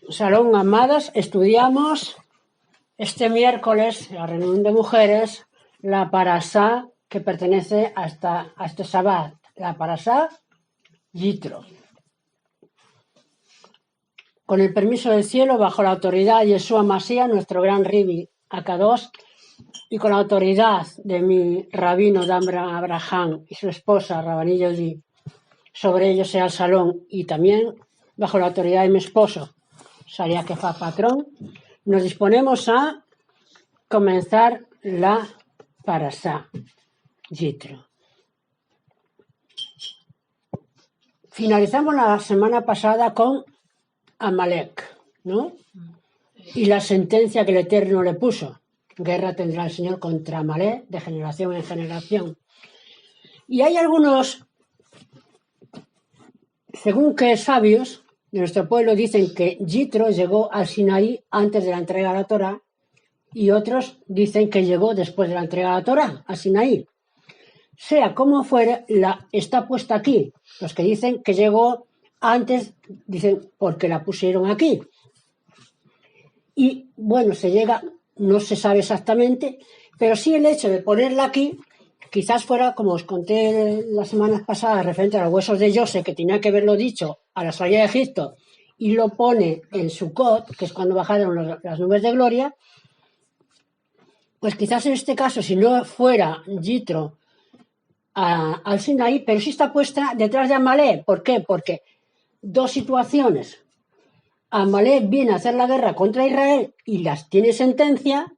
Salón, amadas, estudiamos este miércoles, la reunión de mujeres, la parasá que pertenece a este Shabbat, la parasá Yitro. Con el permiso del cielo, bajo la autoridad de Yeshua Mashiach, nuestro gran Ribi Akadosh, y con la autoridad de mi rabino Dambra Abraham y su esposa Rabaní Yodi, sobre ellos sea el salón, y también bajo la autoridad de mi esposo, Sharia Kefa Patrón, nos disponemos a comenzar la parasá Yitro. Finalizamos la semana pasada con Amalek, ¿no? Y la sentencia que el Eterno le puso. Guerra tendrá el Señor contra Amalek de generación en generación. Y hay algunos, según que sabios de nuestro pueblo, dicen que Yitro llegó al Sinaí antes de la entrega de la Torá, y otros dicen que llegó después de la entrega de la Torá al Sinaí. Sea como fuere, está puesta aquí. Los que dicen que llegó antes, dicen porque la pusieron aquí. Y bueno, no se sabe exactamente, pero sí el hecho de ponerla aquí, quizás fuera, como os conté las semanas pasadas, referente a los huesos de José, que tenía que haberlo dicho a la salida de Egipto, y lo pone en Sucot, que es cuando bajaron las nubes de gloria, pues quizás en este caso, si no fuera Yitro al Sinaí, pero sí está puesta detrás de Amalek. ¿Por qué? Porque dos situaciones. Amalek viene a hacer la guerra contra Israel y las tiene sentencia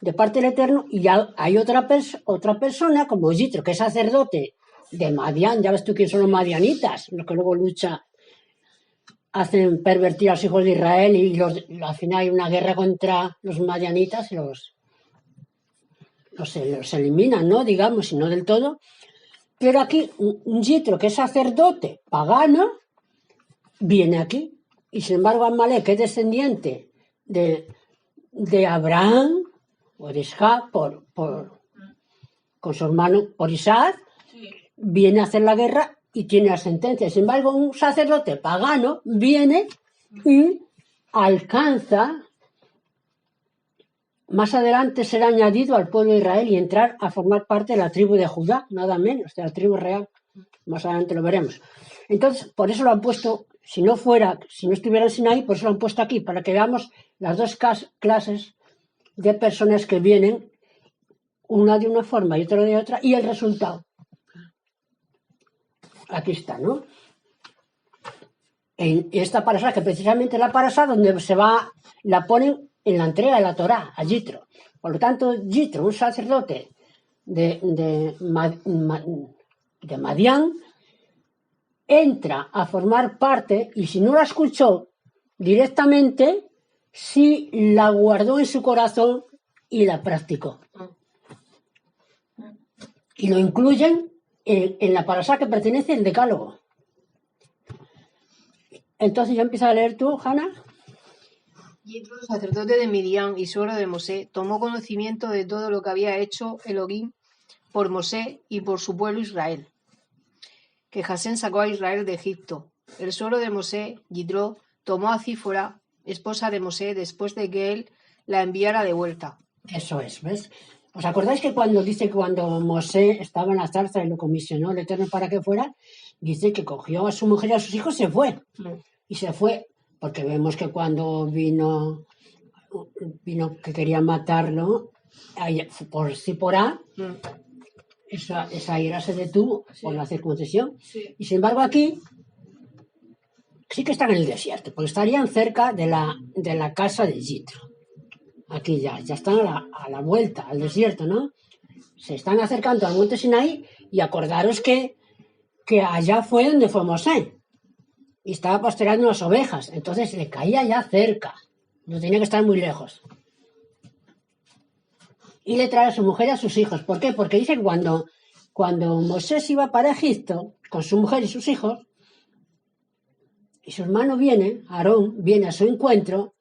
de parte del Eterno, y ya hay otra persona como Yitro, que es sacerdote de Madián. Ya ves tú quién son los madianitas, los que luego hacen pervertir a los hijos de Israel, y al final hay una guerra contra los madianitas y los eliminan, ¿no? Digamos, y no del todo. Pero aquí un Yitro, que es sacerdote pagano, viene aquí. Y sin embargo Amalek, que es descendiente de Abraham o de Isaac con su hermano por Isaac, viene a hacer la guerra y tiene la sentencia. Sin embargo, un sacerdote pagano viene y alcanza, más adelante será añadido al pueblo de Israel y entrar a formar parte de la tribu de Judá, nada menos, de la tribu real. Más adelante lo veremos. Entonces, por eso lo han puesto, si no estuviera en Sinaí, por eso lo han puesto aquí, para que veamos las dos clases de personas que vienen, una de una forma y otra de otra, y el resultado. Aquí está, ¿no? En esta parasá, que precisamente es la parasá donde la ponen en la entrega de la Torá, a Yitro. Por lo tanto, Yitro, un sacerdote de Madián, entra a formar parte, y si no la escuchó directamente, sí la guardó en su corazón y la practicó. Y lo incluyen en la parasá que pertenece al Decálogo. Entonces ya empieza a leer tú, Hanna. Yitro, sacerdote de Midián y suegro de Mosé, tomó conocimiento de todo lo que había hecho Elohim por Mosé y por su pueblo Israel, que Jasén sacó a Israel de Egipto. El suegro de Mosé, Yitro, tomó a Cífora, esposa de Mosé, después de que él la enviara de vuelta. Eso es, ¿ves? ¿Os acordáis que cuando Mosé estaba en la zarza y lo comisionó el Eterno para que fuera, dice que cogió a su mujer y a sus hijos, se fue? Y se fue porque vemos que cuando vino que quería matarlo por Zipporá, esa ira se detuvo por la circuncisión. Y sin embargo aquí sí que están en el desierto, porque estarían cerca de la casa de Yitro. Aquí ya están a la vuelta al desierto, ¿no? Se están acercando al monte Sinaí, y acordaros que allá fue donde fue Mosé y estaba pastoreando las ovejas, entonces le caía ya cerca, no tenía que estar muy lejos. Y le trae a su mujer y a sus hijos. ¿Por qué? Porque dice que cuando Moisés iba para Egipto con su mujer y sus hijos, y su hermano Aarón viene a su encuentro,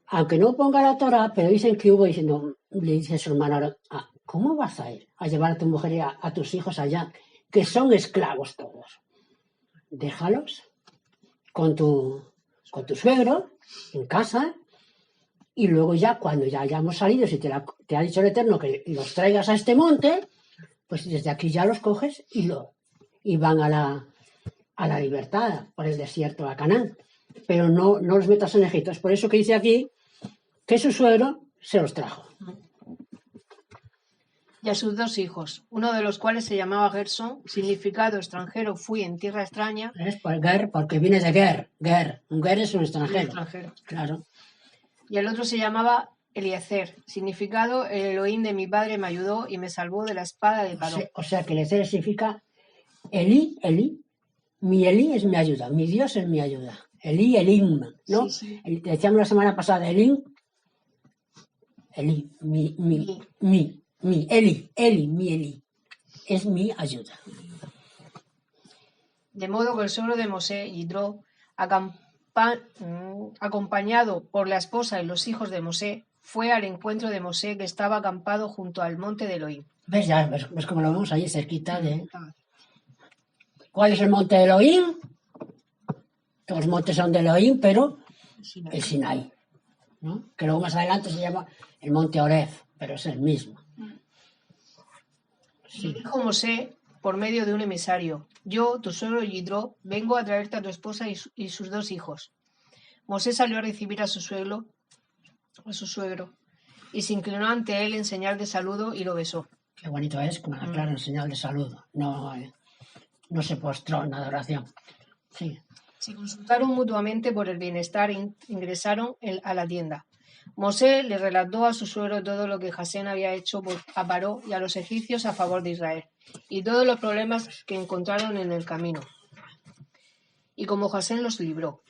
aunque no ponga la Torá, pero dicen que le dice a su hermano Aarón: ¿cómo vas a ir a llevar a tu mujer y a tus hijos allá, que son esclavos todos? Déjalos con tu con tu suegro en casa, y luego ya cuando ya hayamos salido, si te ha dicho el Eterno que los traigas a este monte, pues desde aquí ya los coges y van a la libertad por el desierto, a Canaán. Pero no los metas en Egipto. Es por eso que dice aquí que su suegro se los trajo. Y a sus 2 hijos, uno de los cuales se llamaba Gersón, significado extranjero fui en tierra extraña. Es por Ger, porque viene de Ger. Un Ger es un extranjero. Claro. Y el otro se llamaba Eliezer, significado el Elohim de mi padre me ayudó y me salvó de la espada de Paró. O sea que Eliezer significa Elí. Mi Elí es mi ayuda, mi Dios es mi ayuda. Elí, Elim, ¿no? Sí. Decíamos la semana pasada, Elim, Elí, mi Elí, es mi ayuda. De modo que el suegro de Mosé, Yitro, acompañado por la esposa y los hijos de Mosé, fue al encuentro de Mosé que estaba acampado junto al monte de Elohim. ¿Ves cómo lo vemos ahí cerquita de... ¿Cuál es el monte de Elohim? Todos los montes son de Elohim, pero el Sinai, ¿no? Que luego más adelante se llama el monte Oreb, pero es el mismo. Sí. Dijo Mosé por medio de un emisario: yo, tu suegro Yitro, vengo a traerte a tu esposa y sus 2 hijos. Mosé salió a recibir a su suegro, y se inclinó ante él en señal de saludo y lo besó. Qué bonito es, como claro, en señal de saludo. No se postró en adoración. Sí. Se consultaron mutuamente por el bienestar e ingresaron a la tienda. Mosé le relató a su suegro todo lo que Jasén había hecho a Paró y a los egipcios a favor de Israel, y todos los problemas que encontraron en el camino, y cómo Jasén los libró.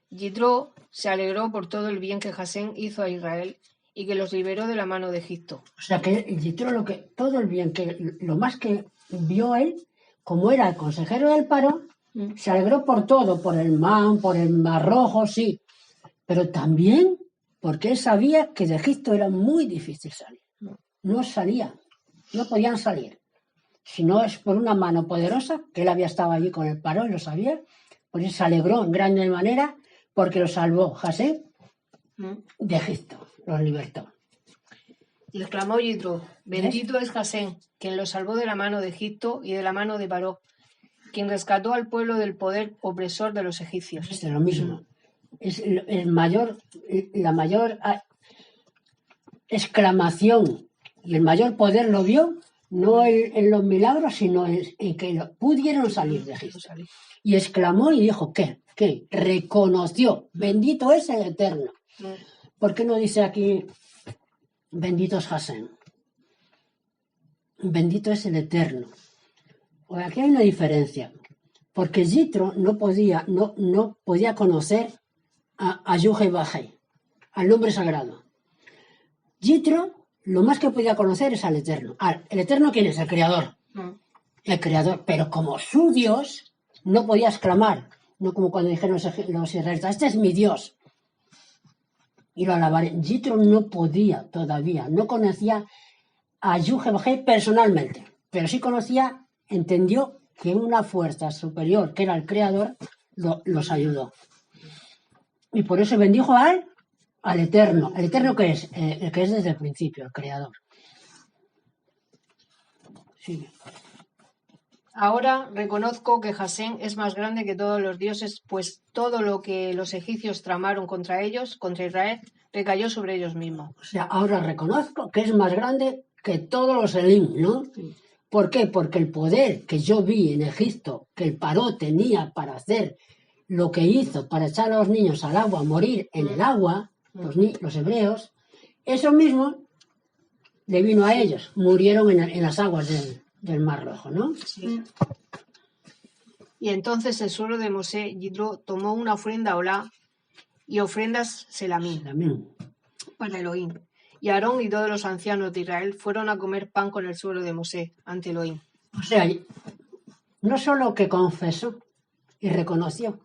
Yitro se alegró por todo el bien que Jasén hizo a Israel y que los liberó de la mano de Egipto. O sea que Yitro todo el bien, lo más que vio él, como era el consejero del Paró, se alegró por todo, por el Mar Rojo, sí, pero también porque él sabía que de Egipto era muy difícil salir. No salían, no podían salir. Si no es por una mano poderosa, que él había estado allí con el Paró y lo sabía, pues él se alegró en grande manera porque lo salvó Jasén de Egipto, los libertó. Y exclamó Yitro: bendito es Jasén, quien lo salvó de la mano de Egipto y de la mano de Paró, quien rescató al pueblo del poder opresor de los egipcios. Es lo mismo. Es la mayor exclamación y el mayor poder lo vio, no en los milagros, sino en que pudieron salir de Egipto. Y exclamó y dijo, ¿qué? Reconoció, bendito es el Eterno. ¿Por qué no dice aquí, bendito es Jasén? Bendito es el Eterno. Pues aquí hay una diferencia, porque Yitro no podía conocer a Yuhei-Bajei, al nombre sagrado. Yitro lo más que podía conocer es al Eterno. ¿El Eterno quién es? El Creador. El Creador, pero como su Dios no podía exclamar, no como cuando dijeron los israelitas, este es mi Dios, y lo alabaré. Yitro no podía todavía, no conocía a Yuhei-Bajei personalmente, pero sí entendió que una fuerza superior, que era el Creador, los ayudó. Y por eso bendijo al Eterno. ¿El Eterno qué es? El que es desde el principio, el Creador. Sí. Ahora reconozco que Jasén es más grande que todos los dioses, pues todo lo que los egipcios tramaron contra ellos, contra Israel, recayó sobre ellos mismos. O sea, ahora reconozco que es más grande que todos los Elim, ¿no? Sí. ¿Por qué? Porque el poder que yo vi en Egipto, que el Paró tenía para hacer lo que hizo, para echar a los niños al agua, morir en el agua, los hebreos, eso mismo le vino a ellos, murieron en las aguas del Mar Rojo, ¿no? Sí. Y entonces el suegro de Mosé, Yitro, tomó una ofrenda olá y ofrendas selamín para Elohim. Y Aarón y todos los ancianos de Israel fueron a comer pan con el suegro de Mosé ante Elohim. O sea, no solo que confesó y reconoció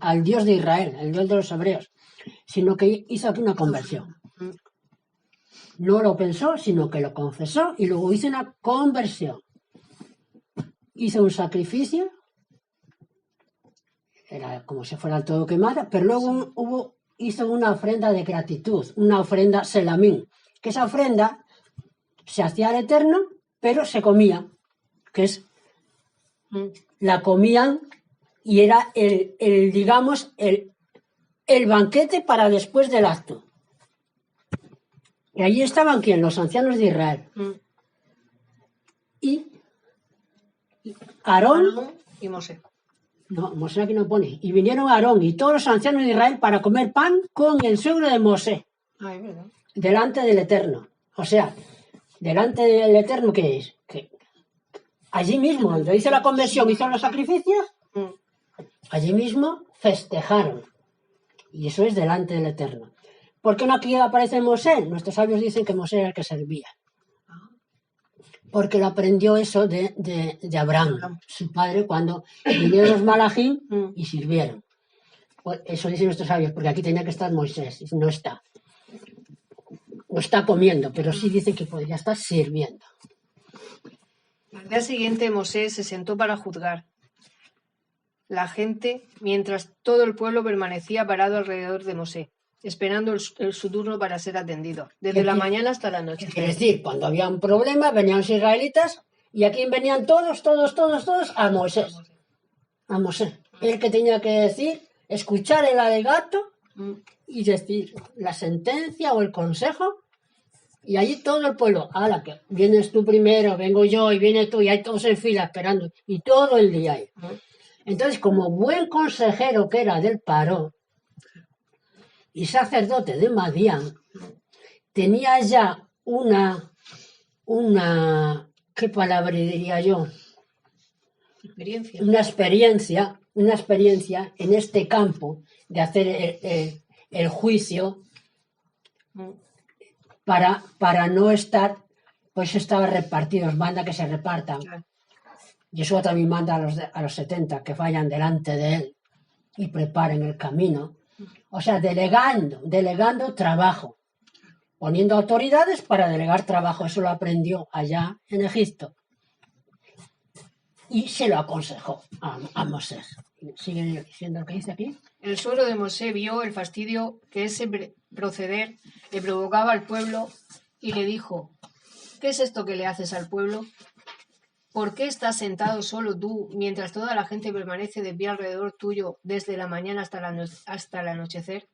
al Dios de Israel, el Dios de los hebreos, sino que hizo aquí una conversión. No lo pensó, sino que lo confesó y luego hizo una conversión. Hizo un sacrificio era como si fuera todo quemada, pero luego hizo una ofrenda de gratitud, una ofrenda selamín, que esa ofrenda se hacía al Eterno, pero se comía, que es, la comían y era digamos, el banquete para después del acto. Y allí estaban, ¿quién? Los ancianos de Israel. Y Aarón y Mosé. No, Mosé aquí no pone. Y vinieron Aarón y todos los ancianos de Israel para comer pan con el suegro de Mosé. Es verdad. Delante del Eterno. O sea, delante del Eterno, ¿qué es? Que allí mismo, donde hizo la conversión, hizo los sacrificios, allí mismo festejaron. Y eso es delante del Eterno. ¿Por qué no aquí aparece Mosé? Nuestros sabios dicen que Mosé era el que servía. Porque lo aprendió eso de Abraham, su padre, cuando vinieron los malajim y sirvieron. Pues eso dicen nuestros sabios, porque aquí tenía que estar Moisés, y no está. No está comiendo, pero sí dice que podría estar sirviendo. Al día siguiente Mosé se sentó para juzgar la gente, mientras todo el pueblo permanecía parado alrededor de Mosé, esperando su turno para ser atendido, desde la mañana hasta la noche. Es decir, cuando había un problema, venían los israelitas y aquí venían todos a Moisés. A Moisés. El que tenía que decir, escuchar el alegato y decir la sentencia o el consejo. Y allí todo el pueblo, ala, que vienes tú primero, vengo yo y vienes tú, y hay todos en fila esperando. Y todo el día ahí. Entonces, como buen consejero que era del Paró y sacerdote de Madián, tenía ya una, ¿qué palabra diría yo? Una experiencia en este campo de hacer el juicio para no estar, pues estaba repartidos, manda que se repartan. Yeshua también manda a los 70 que vayan delante de él y preparen el camino. O sea, delegando trabajo, poniendo autoridades para delegar trabajo. Eso lo aprendió allá en Egipto. Y se lo aconsejó a Moisés. ¿Sigue diciendo lo que dice aquí? El suegro de Mosé vio el fastidio que ese proceder le provocaba al pueblo y le dijo: ¿qué es esto que le haces al pueblo? ¿Por qué estás sentado solo tú mientras toda la gente permanece de pie alrededor tuyo desde la mañana hasta el anochecer?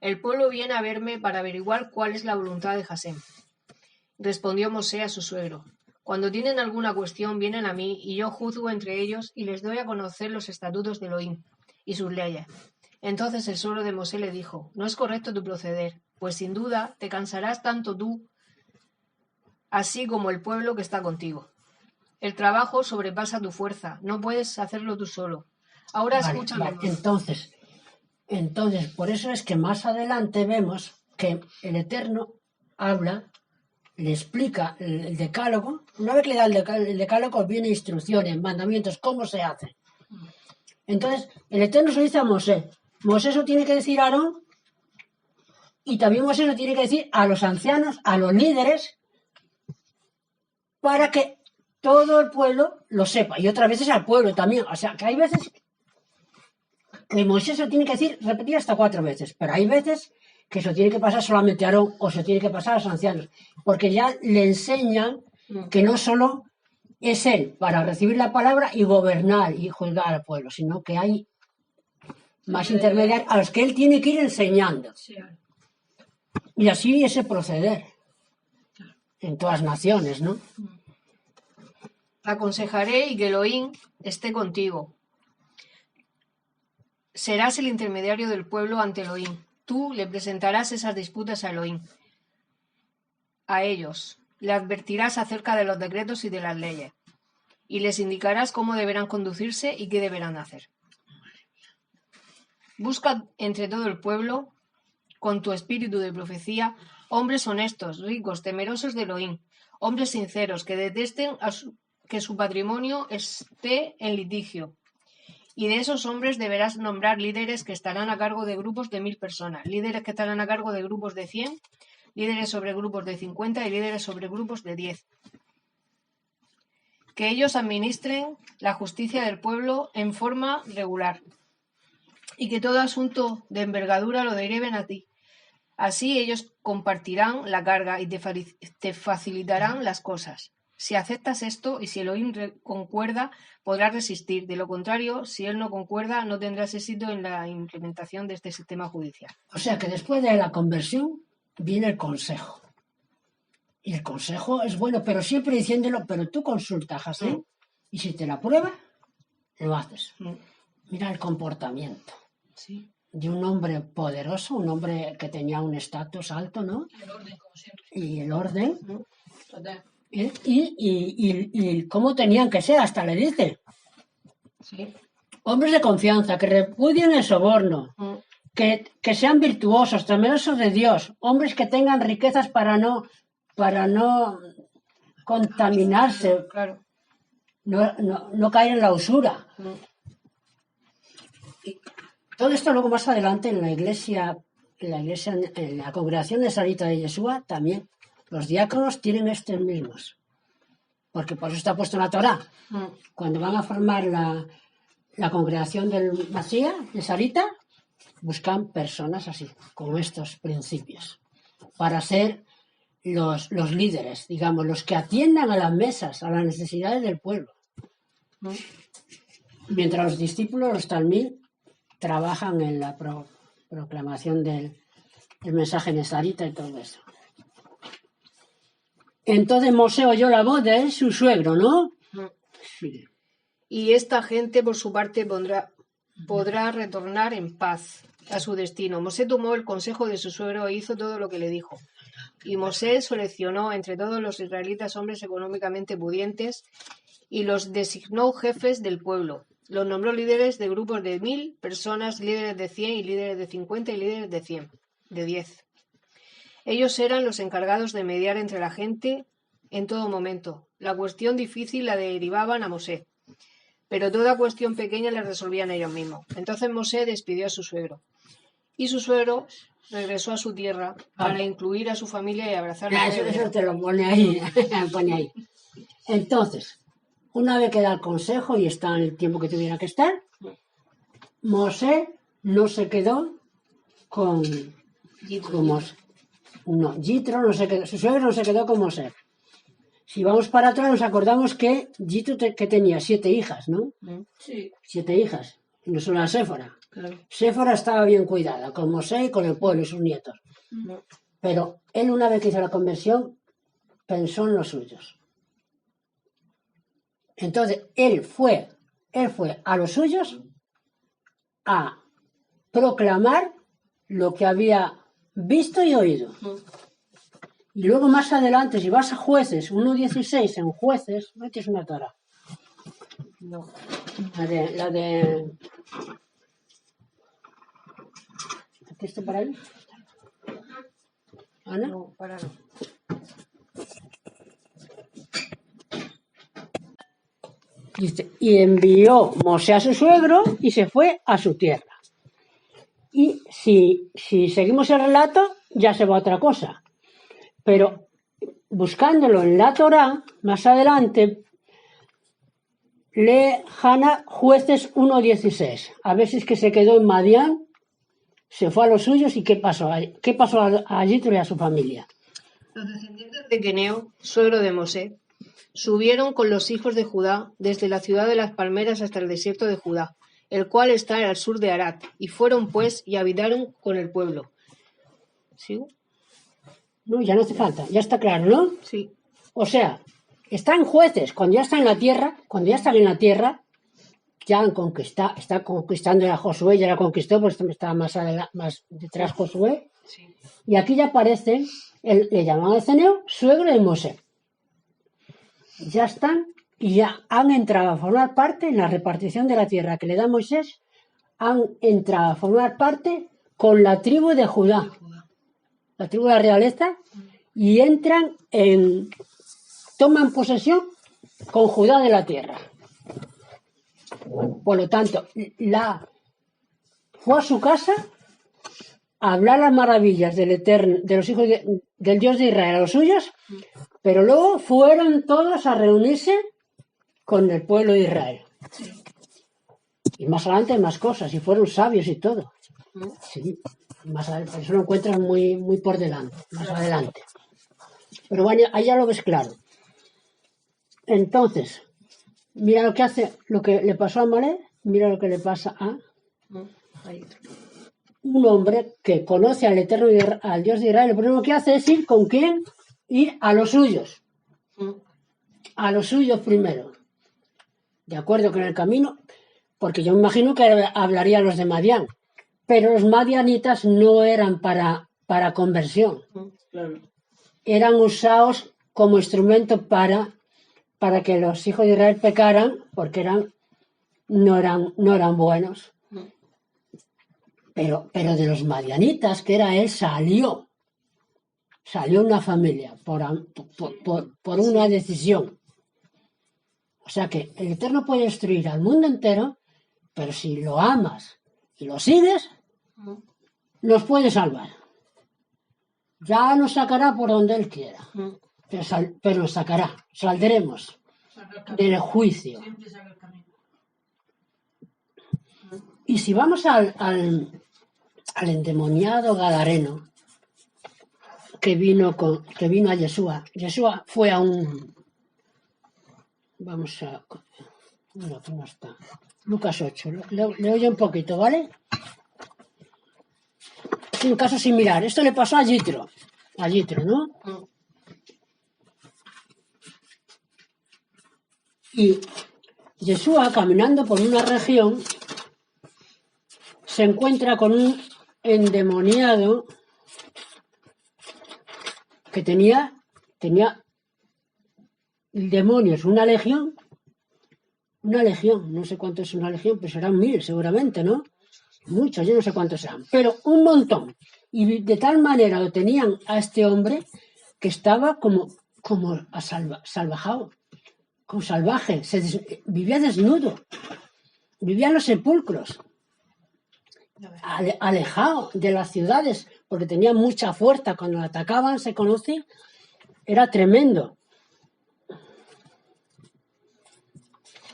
El pueblo viene a verme para averiguar cuál es la voluntad de Hasem. Respondió Mosé a su suegro: cuando tienen alguna cuestión vienen a mí y yo juzgo entre ellos y les doy a conocer los estatutos de Elohim y sus leyes. Entonces el suegro de Mosé le dijo: no es correcto tu proceder, pues sin duda te cansarás tanto tú así como el pueblo que está contigo. El trabajo sobrepasa tu fuerza, no puedes hacerlo tú solo. Ahora escúchame. Entonces, por eso es que más adelante vemos que el Eterno habla, le explica el decálogo. Una vez que le da el decálogo, viene instrucciones, mandamientos, cómo se hace. Entonces, el Eterno se lo dice a Mosé. Mosé eso tiene que decir a Aarón, y también Mosé lo tiene que decir a los ancianos, a los líderes, para que todo el pueblo lo sepa. Y otras veces al pueblo también. O sea, que hay veces que Moisés se lo tiene que decir, repetir hasta 4 veces. Pero hay veces que se lo tiene que pasar solamente a Aarón o se lo tiene que pasar a los ancianos. Porque ya le enseñan que no solo es él para recibir la palabra y gobernar y juzgar al pueblo, sino que hay más intermediarios a los que él tiene que ir enseñando. Y así ese proceder en todas las naciones, ¿no? Te aconsejaré y que Elohim esté contigo. Serás el intermediario del pueblo ante Elohim. Tú le presentarás esas disputas a Elohim, a ellos. Le advertirás acerca de los decretos y de las leyes. Y les indicarás cómo deberán conducirse y qué deberán hacer. Busca entre todo el pueblo, con tu espíritu de profecía, hombres honestos, ricos, temerosos de Elohim, hombres sinceros, que detesten que su patrimonio esté en litigio. Y de esos hombres deberás nombrar líderes que estarán a cargo de grupos de 1000 personas, líderes que estarán a cargo de grupos de 100, líderes sobre grupos de 50 y líderes sobre grupos de 10. Que ellos administren la justicia del pueblo en forma regular. y que todo asunto de envergadura lo deriven a ti. Así ellos compartirán la carga y te facilitarán las cosas. Si aceptas esto y si Elohim concuerda, podrás resistir. De lo contrario, si él no concuerda, no tendrás éxito en la implementación de este sistema judicial. O sea que después de la conversión viene el consejo. Y el consejo es bueno, pero siempre diciéndolo, pero tú consultas, Hashem, y si te la prueba, lo haces. Mira el comportamiento de un hombre poderoso, un hombre que tenía un estatus alto, ¿no? El orden, como siempre. Y el orden. Y cómo tenían que ser, hasta le dice. Sí. Hombres de confianza, que repudien el soborno, que sean virtuosos, temerosos de Dios, hombres que tengan riquezas para no contaminarse, Claro. no caer en la usura. Todo esto luego más adelante en la iglesia, en la congregación de Sarita de Yeshua, también los diáconos tienen estos mismos. Porque por eso está puesto en la Torá. Cuando van a formar la congregación del Masía, de Sarita, buscan personas así, con estos principios, para ser los líderes, digamos, los que atiendan a las mesas, a las necesidades del pueblo. Mientras los discípulos, los talmid, trabajan en la proclamación del mensaje de Sarita y todo eso. Entonces Mosé oyó la voz de su suegro, ¿no? Sí. Y esta gente, por su parte, podrá retornar en paz a su destino. Mosé tomó el consejo de su suegro e hizo todo lo que le dijo. Y Mosé seleccionó entre todos los israelitas hombres económicamente pudientes y los designó jefes del pueblo. Los nombró líderes de grupos de 1000 personas, líderes de 100 y líderes de 50 y líderes de 100, de 10. Ellos eran los encargados de mediar entre la gente en todo momento. La cuestión difícil la derivaban a Mosé, pero toda cuestión pequeña la resolvían ellos mismos. Entonces Mosé despidió a su suegro, y su suegro regresó a su tierra para incluir a su familia y abrazar a su Eso te lo pone ahí, pone ahí. Entonces, una vez que da el consejo y está en el tiempo que tuviera que estar, Mosé no se quedó con Mosé. No, Yitro no se quedó, su suegro no se quedó con Mosé. Si vamos para atrás nos acordamos que Yitro que tenía 7 hijas, ¿no? Sí. 7 hijas, no solo la Séfora. Claro. Séfora estaba bien cuidada, con Mosé y con el pueblo y sus nietos. Pero él una vez que hizo la conversión, pensó en los suyos. Entonces, él fue a los suyos a proclamar lo que había visto y oído. Y luego más adelante, si vas a Jueces, 1.16 en Jueces, no tienes una Torá. No. La de... ¿Aquí está para ahí? ¿Ana? No, para no. Dice, y envió Mosé a su suegro y se fue a su tierra. Y si seguimos el relato, ya se va a otra cosa. Pero buscándolo en la Torá, más adelante, lee Hana Jueces 1.16. A ver si es que se quedó en Madián, se fue a los suyos y ¿qué pasó? ¿Qué pasó a Yitro y a su familia? Los descendientes de Queneo, suegro de Mosé, subieron con los hijos de Judá desde la ciudad de las palmeras hasta el desierto de Judá, el cual está al sur de Arad, y fueron pues y habitaron con el pueblo. ¿Sigo? No, ya no hace falta, ya está claro, ¿no? Sí. O sea, están jueces, cuando ya están en la tierra, ya han conquistado, está conquistando a Josué, ya la conquistó, pues estaba más detrás Josué, Sí. Y aquí ya aparece, le llaman al Ceneo, suegro de Mosé. Ya están y ya han entrado a formar parte en la repartición de la tierra que le da Moisés, han entrado a formar parte con la tribu de Judá, la tribu de la realeza, y toman posesión con Judá de la tierra. Por lo tanto, fue a su casa a hablar las maravillas del Eterno, de los hijos del Dios de Israel a los suyos, pero luego fueron todos a reunirse con el pueblo de Israel. Y más adelante más cosas, y fueron sabios y todo. Sí, más adelante, eso lo encuentras muy, muy por delante, más adelante. Pero bueno, ahí ya lo ves claro. Entonces, mira lo que hace, lo que le pasó a Amalek, mira lo que le pasa a un hombre que conoce al Eterno, al Dios de Israel. Lo primero que hace es ir con quién, ir a los suyos. A los suyos primero. De acuerdo con el camino, porque yo me imagino que hablaría a los de Madián. Pero los madianitas no eran para conversión. Claro. Eran usados como instrumento para que los hijos de Israel pecaran, porque no eran buenos. Pero de los madianitas, que era él, salió una familia por una decisión. O sea que el Eterno puede destruir al mundo entero, pero si lo amas y lo sigues, nos puede salvar. Ya nos sacará por donde Él quiera, pero nos sacará, saldremos del juicio. Y si vamos al endemoniado gadareno que vino a Yeshua. Yeshua fue a un... Vamos a... No está. Lucas 8. Leo yo un poquito, ¿vale? Es un caso similar. Esto le pasó a Yitro. A Yitro, ¿no? Y Yeshua, caminando por una región, se encuentra con un endemoniado que tenía demonios, una legión, no sé cuánto es una legión, pero serán 1000 seguramente, ¿no? Muchos, yo no sé cuántos sean, pero un montón. Y de tal manera lo tenían a este hombre que estaba como salvajado, como salvaje, vivía desnudo, vivía en los sepulcros, alejado de las ciudades, porque tenía mucha fuerza. Cuando lo atacaban, se conoce, era tremendo.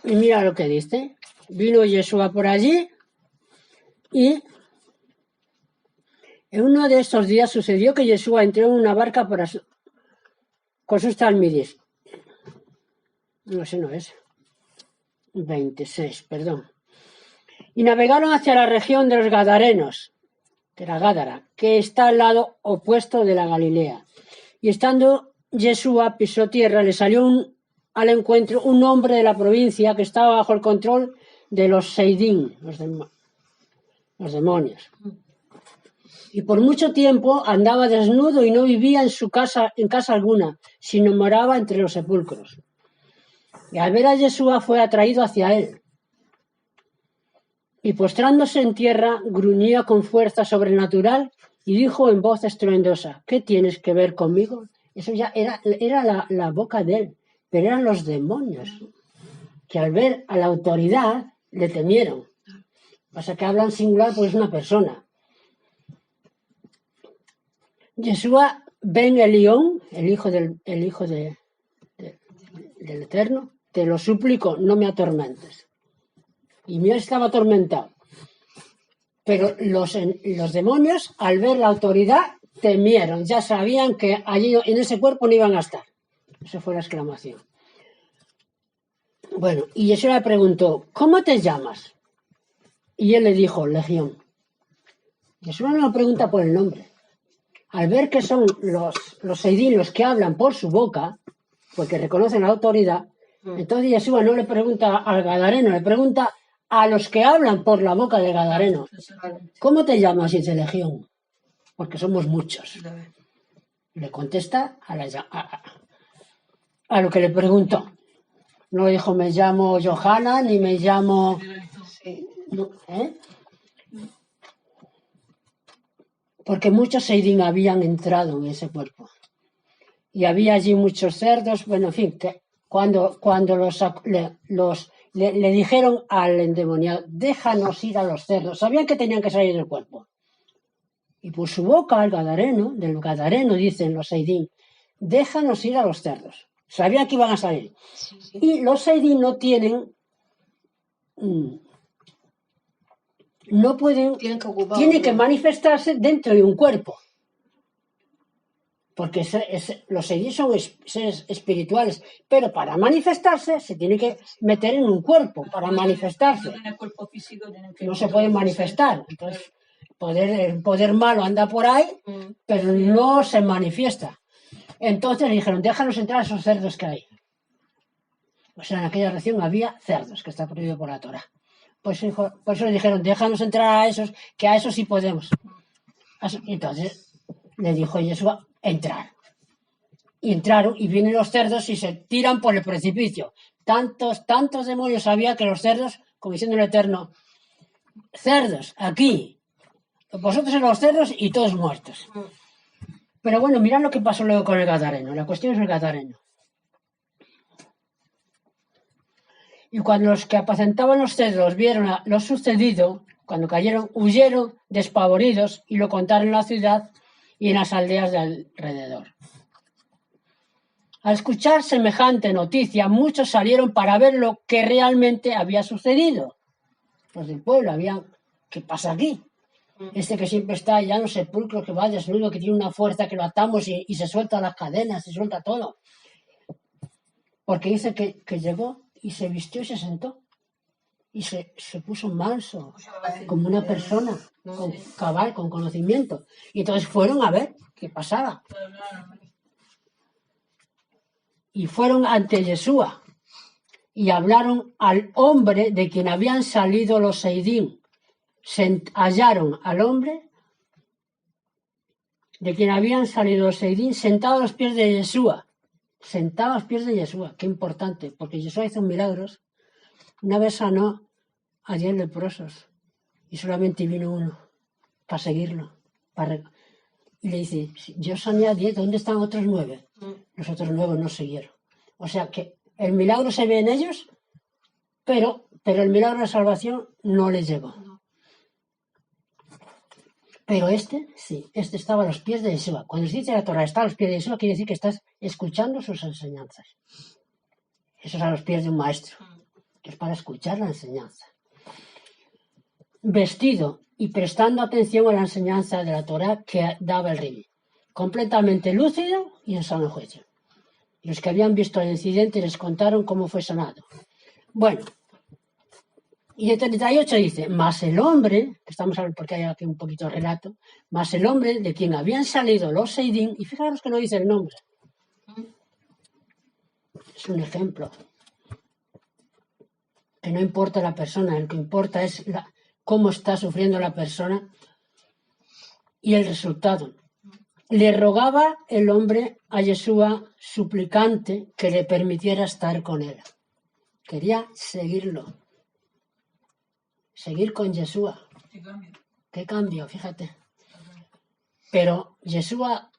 Y mira lo que dice. Vino Yeshua por allí y en uno de estos días sucedió que Yeshua entró en una barca con sus talmidis. No sé, no es. 26, perdón. Y navegaron hacia la región de los Gadarenos, que era Gádara, que está al lado opuesto de la Galilea. Y estando Yeshua pisó tierra, le salió al encuentro un hombre de la provincia que estaba bajo el control de los Seidín, los demonios. Y por mucho tiempo andaba desnudo y no vivía en casa alguna, sino moraba entre los sepulcros. Y al ver a Yeshua fue atraído hacia él. Y postrándose en tierra, gruñía con fuerza sobrenatural y dijo en voz estruendosa: ¿Qué tienes que ver conmigo? Eso ya era la boca de él, pero eran los demonios, que al ver a la autoridad le temieron. Pasa que hablan singular porque es una persona. Yeshua ben Elión, el hijo del Eterno, te lo suplico, no me atormentes. Y mío estaba atormentado. Pero los demonios, al ver la autoridad, temieron. Ya sabían que allí en ese cuerpo no iban a estar. Esa fue la exclamación. Bueno, y Yeshua le preguntó: ¿cómo te llamas? Y él le dijo: Legión. Yeshua no lo pregunta por el nombre. Al ver que son los seidín los que hablan por su boca, porque reconocen la autoridad, entonces Yeshua no le pregunta al gadareno, le pregunta a los que hablan por la boca del gadareno: ¿cómo te llamas? Y dice: Legión, porque somos muchos. Le contesta a lo que le preguntó. No dijo: me llamo Johanna, ni me llamo... Porque muchos seidín habían entrado en ese cuerpo. Y había allí muchos cerdos. Bueno, en fin, que cuando le dijeron al endemoniado: déjanos ir a los cerdos. Sabían que tenían que salir del cuerpo. Y por su boca, del gadareno, dicen los seidín: déjanos ir a los cerdos. Sabían que iban a salir. Sí. Y los seidín no tienen no pueden, tienen que manifestarse dentro de un cuerpo. Porque los seidín son seres espirituales, pero para manifestarse se tiene que meter en un cuerpo para manifestarse. No se pueden manifestar. Entonces, el poder malo anda por ahí, pero no se manifiesta. Entonces dijeron, déjanos entrar a esos cerdos que hay. O sea, en aquella región había cerdos, que está prohibido por la Torá. Pues por eso le dijeron, déjanos entrar a esos, que a esos sí podemos. Entonces le dijo Yeshua, entrar. Y entraron, y vienen los cerdos y se tiran por el precipicio. Tantos demonios había que los cerdos, como diciendo el Eterno, cerdos, aquí, vosotros en los cerdos y todos muertos. Pero bueno, mirad lo que pasó luego con el Gadareno. La cuestión es el Gadareno. Y cuando los que apacentaban los cerdos vieron lo sucedido, cuando cayeron, huyeron despavoridos y lo contaron en la ciudad y en las aldeas de alrededor. Al escuchar semejante noticia, muchos salieron para ver lo que realmente había sucedido. Los del pueblo ¿qué pasa aquí? Este que siempre está allá en los sepulcros, que va desnudo, que tiene una fuerza que lo atamos y se suelta las cadenas, se suelta todo. Porque dice que llegó y se vistió y se sentó. Y se puso manso, como una persona, con cabal, con conocimiento. Y entonces fueron a ver qué pasaba. Y fueron ante Yeshua y hablaron al hombre de quien habían salido los seidín. Hallaron al hombre de quien habían salido los seidín sentado a los pies de Yeshua. Sentado a los pies de Yeshua. Qué importante, porque Yeshua hizo milagros. Una vez sanó a 10 leprosos y solamente vino uno para seguirlo. Y le dice, yo sané a 10, ¿dónde están otros 9? Los otros 9 no siguieron. O sea que el milagro se ve en ellos, pero el milagro de la salvación no les llegó. Pero sí, estaba a los pies de Yeshua. Cuando se dice la Torah está a los pies de Yeshua, quiere decir que estás escuchando sus enseñanzas. Eso es a los pies de un maestro, que es para escuchar la enseñanza. Vestido y prestando atención a la enseñanza de la Torah que daba el Rebbi, completamente lúcido y en sano juicio. Los que habían visto el incidente les contaron cómo fue sanado. Bueno, y el 38 dice, mas el hombre, que estamos hablando porque hay aquí un poquito de relato, mas el hombre de quien habían salido los seidín, y fijaros que no dice el nombre. Es un ejemplo. Que no importa la persona, lo que importa es cómo está sufriendo la persona y el resultado. Le rogaba el hombre a Yeshua suplicante que le permitiera estar con él. Quería seguirlo. Seguir con Yeshua. Qué cambio, fíjate. Pero Yeshua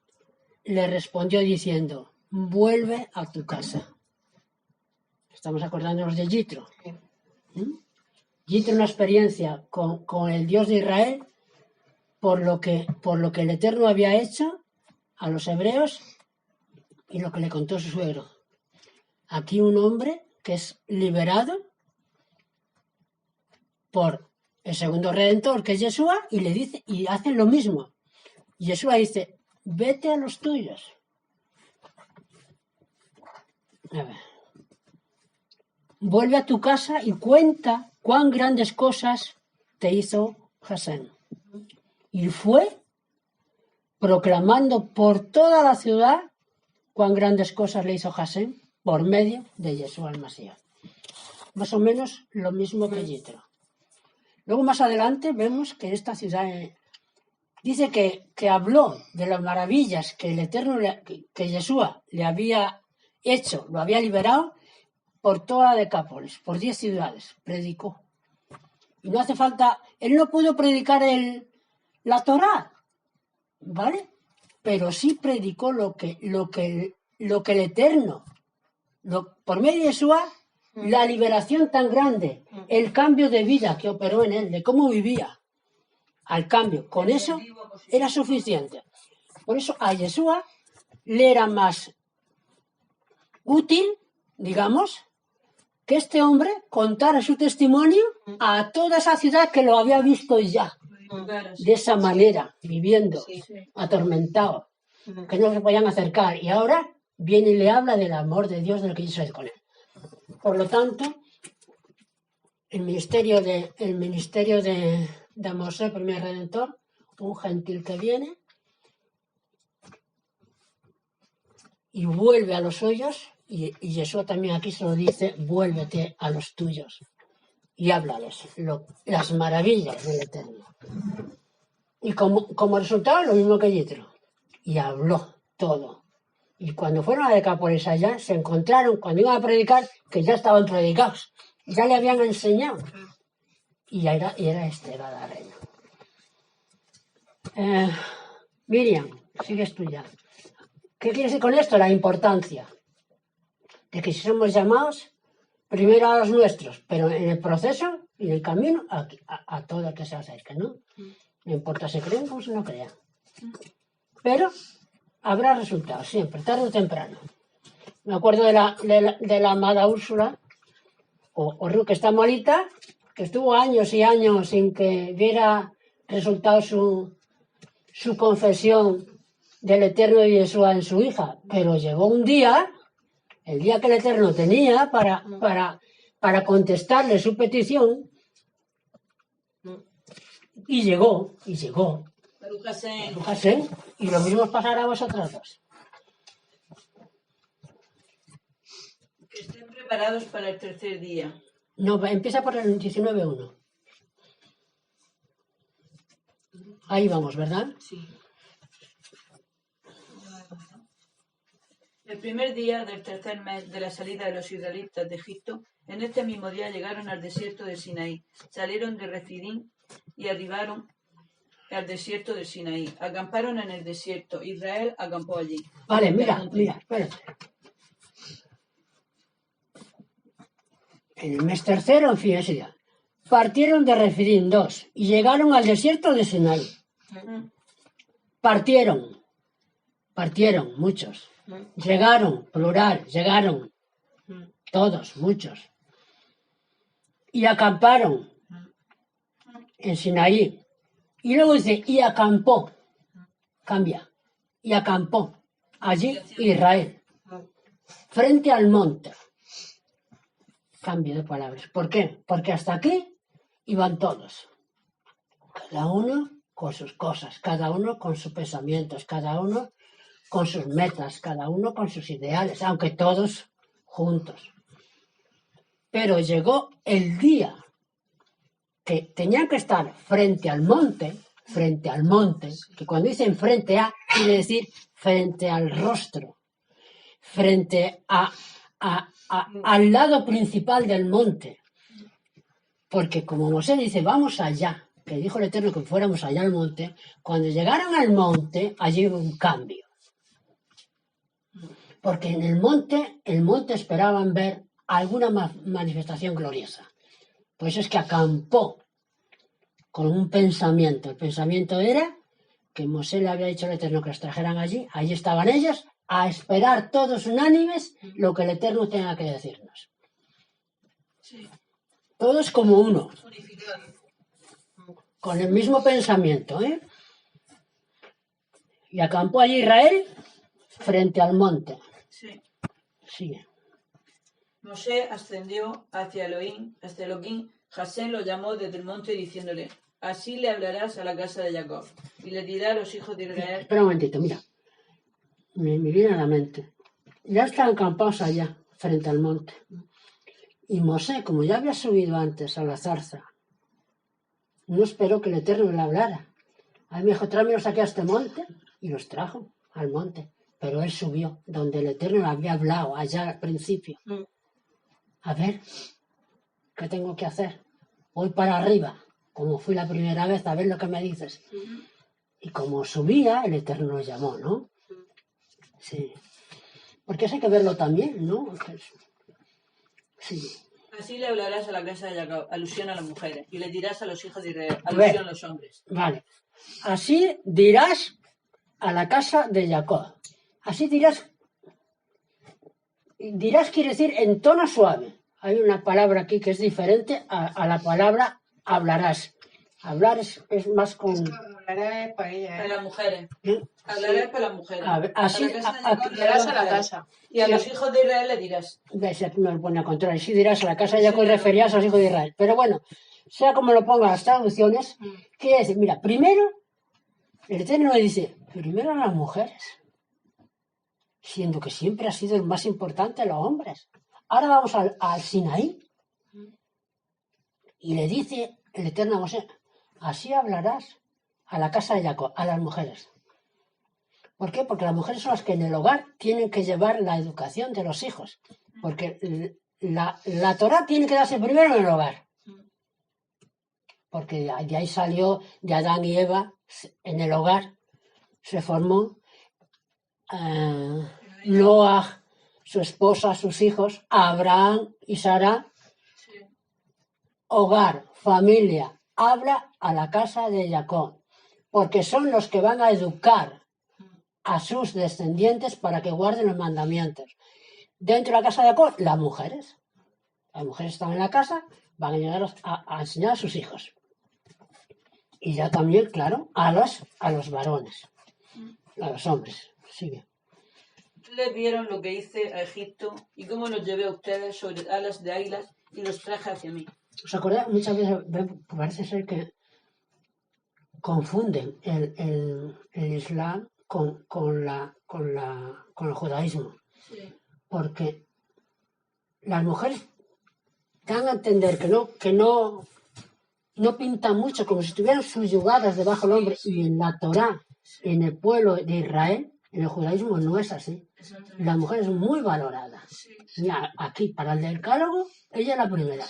le respondió diciendo, vuelve a tu casa. Estamos acordándonos de Yitro. Yitro, una experiencia con el Dios de Israel, por lo que el Eterno había hecho a los hebreos y lo que le contó su suegro. Aquí un hombre que es liberado por el segundo redentor, que es Yeshua, y le dice, y hacen lo mismo. Yeshua dice, vete a los tuyos. A ver. Vuelve a tu casa y cuenta cuán grandes cosas te hizo Hashem. Y fue proclamando por toda la ciudad cuán grandes cosas le hizo Hashem por medio de Yeshua el Masías. Más o menos lo mismo que Yitro. Luego más adelante vemos que esta ciudad dice que habló de las maravillas que el Eterno, que Yeshua le había hecho, lo había liberado por toda la Decápolis, por 10 ciudades, predicó. Y no hace falta, él no pudo predicar la Torá, ¿vale? Pero sí predicó lo que el Eterno, por medio de Yeshua, la liberación tan grande, el cambio de vida que operó en él, de cómo vivía, al cambio. Con eso era suficiente. Por eso a Yeshua le era más útil, digamos, que este hombre contara su testimonio a toda esa ciudad que lo había visto ya, de esa manera, viviendo, atormentado, que no se podían acercar. Y ahora viene y le habla del amor de Dios, de lo que hizo con él. Por lo tanto, el ministerio de Mosé, primer redentor, un gentil que viene y vuelve a los suyos, y Jesús también aquí se lo dice, vuélvete a los tuyos y háblales las maravillas del Eterno. Y como resultado, lo mismo que Yitro. Y habló todo. Y cuando fueron a Decápolis allá, se encontraron, cuando iban a predicar, que ya estaban predicados. Ya le habían enseñado. Y era este Gadareno. Miriam, sigues tú ya. ¿Qué quiere decir con esto? La importancia de que si somos llamados, primero a los nuestros, pero en el proceso y en el camino, a todo el que se acerque, ¿no? No importa si creen como si no crean. Pero habrá resultados siempre, tarde o temprano. Me acuerdo de la amada Úrsula, o Ru, que está malita, que estuvo años y años sin que viera resultado su confesión del Eterno y Yeshua en su hija. Pero llegó un día, el día que el Eterno tenía para contestarle su petición, y llegó. Baruch Hashem, y lo mismo os pasará a vosotros dos. Que estén preparados para el tercer día. No, empieza por el 19.1. Ahí vamos, ¿verdad? Sí. El primer día del tercer mes de la salida de los israelitas de Egipto, en este mismo día llegaron al desierto de Sinaí. Salieron de Refidim y arribaron al desierto de Sinaí. Acamparon en el desierto. Israel acampó allí. Vale, mira, espérate. En el mes tercero, en fin, ese día, partieron de Refidim 2 y llegaron al desierto de Sinaí. Partieron muchos. Llegaron, plural, llegaron todos, muchos. Y acamparon en Sinaí. Y luego dice, y acampó, cambia, y acampó allí Israel, frente al monte. Cambio de palabras. ¿Por qué? Porque hasta aquí iban todos. Cada uno con sus cosas, cada uno con sus pensamientos, cada uno con sus metas, cada uno con sus ideales, aunque todos juntos. Pero llegó el día que tenían que estar frente al monte, que cuando dicen frente a, quiere decir frente al rostro, frente al lado principal del monte. Porque como Mosé dice, vamos allá, que dijo el Eterno que fuéramos allá al monte, cuando llegaron al monte, allí hubo un cambio. Porque en el monte esperaban ver alguna manifestación gloriosa. Por eso es que acampó con un pensamiento. El pensamiento era que Mosé le había dicho al Eterno que los trajeran allí. Allí estaban ellos a esperar todos unánimes lo que el Eterno tenga que decirnos. Sí. Todos como uno. Unificado. Con el mismo pensamiento, ¿eh? Y acampó allí Israel frente al monte. Sí. Sigue. Mosé ascendió hacia Elohim. Jasén lo llamó desde el monte diciéndole, así le hablarás a la casa de Jacob y le dirá a los hijos de Israel. Espera un momentito, mira. Me viene a la mente. Ya están acampados allá, frente al monte. Y Mosé, como ya había subido antes a la zarza, no esperó que el Eterno le hablara. A mí me dijo, tráemelos aquí a este monte, y los trajo al monte. Pero él subió, donde el Eterno le había hablado, allá al principio. A ver, ¿qué tengo que hacer? Voy para arriba, como fui la primera vez, a ver lo que me dices. Y como subía, el Eterno lo llamó, ¿no? Sí. Porque eso hay que verlo también, ¿no? Sí. Así le hablarás a la casa de Jacob, alusión a las mujeres, y le dirás a los hijos de Israel, alusión a los hombres. Vale. Así dirás a la casa de Jacob. Así dirás quiere decir en tono suave. hay una palabra aquí que es diferente a la palabra hablarás. Hablar es más con... Hablará para ella, Para las mujeres. ¿eh? Hablarás para las mujeres. A ver, así, a la casa de Jacob Hablarás a la mujeres. casa. Y a Sí. los hijos de Israel le dirás. Ves, aquí me lo pone a contrario. Sí dirás a la casa de Jacob y referías a los hijos de Israel. Pero bueno, sea como lo pongan las traducciones, quiere decir, mira, primero, el Eterno le dice, primero a las mujeres, siendo que siempre ha sido el más importante los hombres. Ahora vamos al Sinaí y le dice el Eterno a Mosé, así hablarás a la casa de Jacob, a las mujeres. ¿Por qué? Porque las mujeres son las que en el hogar tienen que llevar la educación de los hijos. Porque la Torá tiene que darse primero en el hogar. Porque de ahí salió de Adán y Eva, en el hogar se formó Noah, su esposa, sus hijos, Abraham y Sara. Hogar, familia, habla a la casa de Jacob, porque son los que van a educar a sus descendientes para que guarden los mandamientos. Dentro de la casa de Jacob, las mujeres. Las mujeres están en la casa, van a llegar a enseñar a sus hijos. Y ya también, claro, a los varones, a los hombres. Sigue. Ustedes vieron lo que hice a Egipto y cómo los llevé a ustedes sobre alas de águilas y los traje hacia mí. ¿Os acordáis? Muchas veces parece ser que confunden el Islam con el judaísmo. Sí. Porque las mujeres dan a entender que no pintan mucho, como si estuvieran subyugadas debajo del hombre. Y en la Torá, en el pueblo de Israel, en el judaísmo no es así. La mujer es muy valorada. Mira, aquí, para el decálogo, ella es la primera.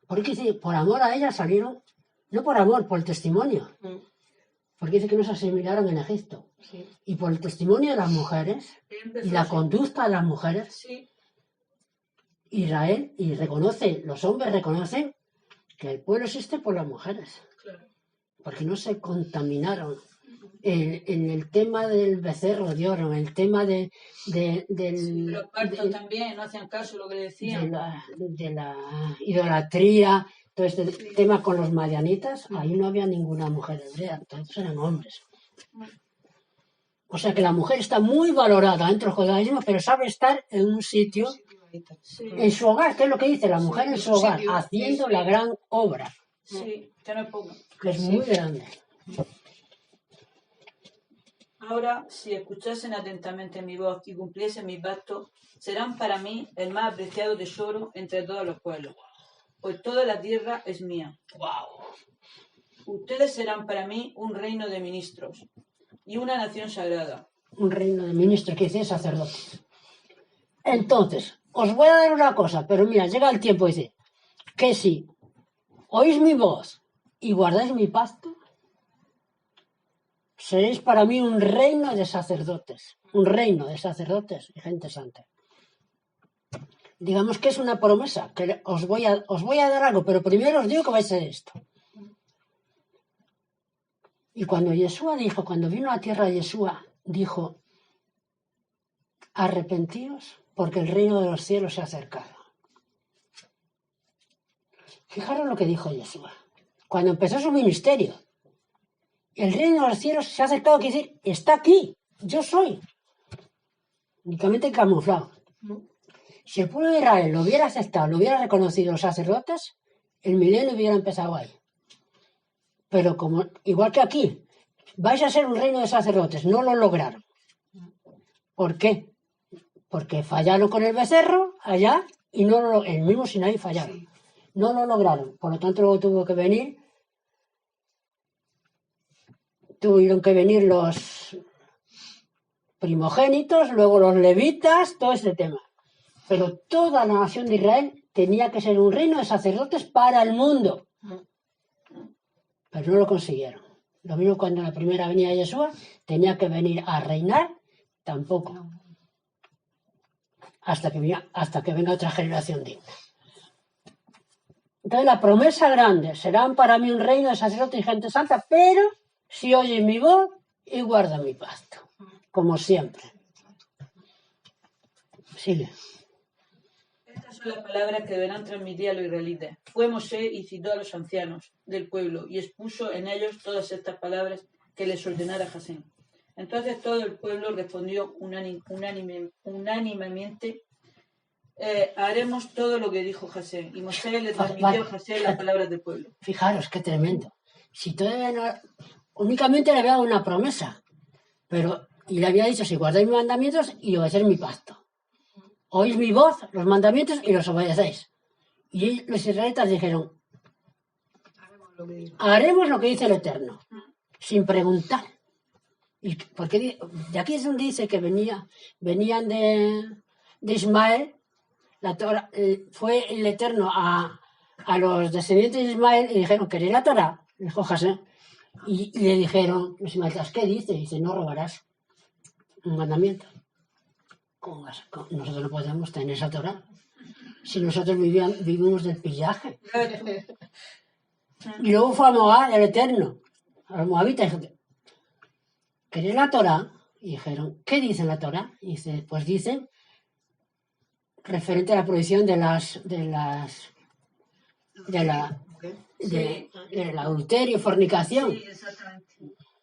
Porque dice, por amor a ella salieron, no por amor, por el testimonio. Porque dice que no se asimilaron en Egipto. Y por el testimonio de las mujeres y la conducta de las mujeres, Israel, y los hombres reconocen que el pueblo existe por las mujeres. Porque no se contaminaron. En el tema del becerro de oro, en el tema del... Los partos también, no hacían caso lo que le decían. De la idolatría, todo este tema con los madianitas, ahí no había ninguna mujer hebrea, todos eran hombres. O sea que la mujer está muy valorada dentro del judaísmo, pero sabe estar en un sitio, en su hogar, que es lo que dice la mujer en su hogar, haciendo la gran obra. Sí, que no es poco. Que es muy grande. Ahora, si escuchasen atentamente mi voz y cumpliesen mi pacto, serán para mí el más apreciado tesoro entre todos los pueblos, pues toda la tierra es mía. Ustedes serán para mí un reino de ministros y una nación sagrada. Un reino de ministros, que dice sacerdotes. Entonces, os voy a dar una cosa, pero mira, llega el tiempo, dice, que si oís mi voz y guardáis mi pacto, seréis para mí un reino de sacerdotes y gente santa. Digamos que es una promesa, que os voy a dar algo, pero primero os digo que vais a ser esto. Y cuando vino a la tierra de Yeshua, dijo, arrepentíos porque el reino de los cielos se ha acercado. Fijaros lo que dijo Yeshua. Cuando empezó su ministerio, el reino de los cielos se ha acercado, quiere decir, está aquí, yo soy. Únicamente camuflado. Si el pueblo de Israel lo hubiera aceptado, lo hubiera reconocido los sacerdotes, el milenio hubiera empezado ahí. Pero como, igual que aquí, vais a ser un reino de sacerdotes, no lo lograron. ¿Por qué? Porque fallaron con el becerro allá y el mismo Sinaí fallaron. No lo lograron. Por lo tanto, luego tuvieron que venir los primogénitos, luego los levitas, todo este tema. Pero toda la nación de Israel tenía que ser un reino de sacerdotes para el mundo. Pero no lo consiguieron. Lo mismo cuando la primera venida de Yeshua tenía que venir a reinar, tampoco. Hasta que venga otra generación digna. Entonces la promesa grande, serán para mí un reino de sacerdotes y gente santa, pero si oyen mi voz y guardan mi pacto, como siempre. Sigue. Estas son las palabras que deberán transmitir a los israelitas. Fue Mosé y citó a los ancianos del pueblo y expuso en ellos todas estas palabras que les ordenara Jasén. Entonces todo el pueblo respondió unánimemente, haremos todo lo que dijo Jasén. Y Mosé le transmitió a Jasén las palabras del pueblo. Fijaros, qué tremendo. Si todavía no, únicamente le había dado una promesa, pero y le había dicho, si guardáis mis mandamientos y obedecéis mi pacto. Oís mi voz, los mandamientos y los obedecéis. Y los israelitas dijeron, haremos lo que dice el Eterno, sin preguntar. Y porque de aquí es donde dice que venían de Ismael, la Torah, fue el Eterno a los descendientes de Ismael y dijeron, ¿queréis la Torah? Dijo Jasén. Y le dijeron los ismaelitas, ¿qué dice? Y dice, no robarás. Un mandamiento. Nosotros no podemos tener esa Torah si nosotros vivimos del pillaje. Y luego fue a Moab, el Eterno, a los moabitas, y dijo, ¿queréis la Torah? Y dijeron, ¿qué dice la Torah? Y dice, pues dice, referente a la prohibición del adulterio, fornicación. Sí, exactamente.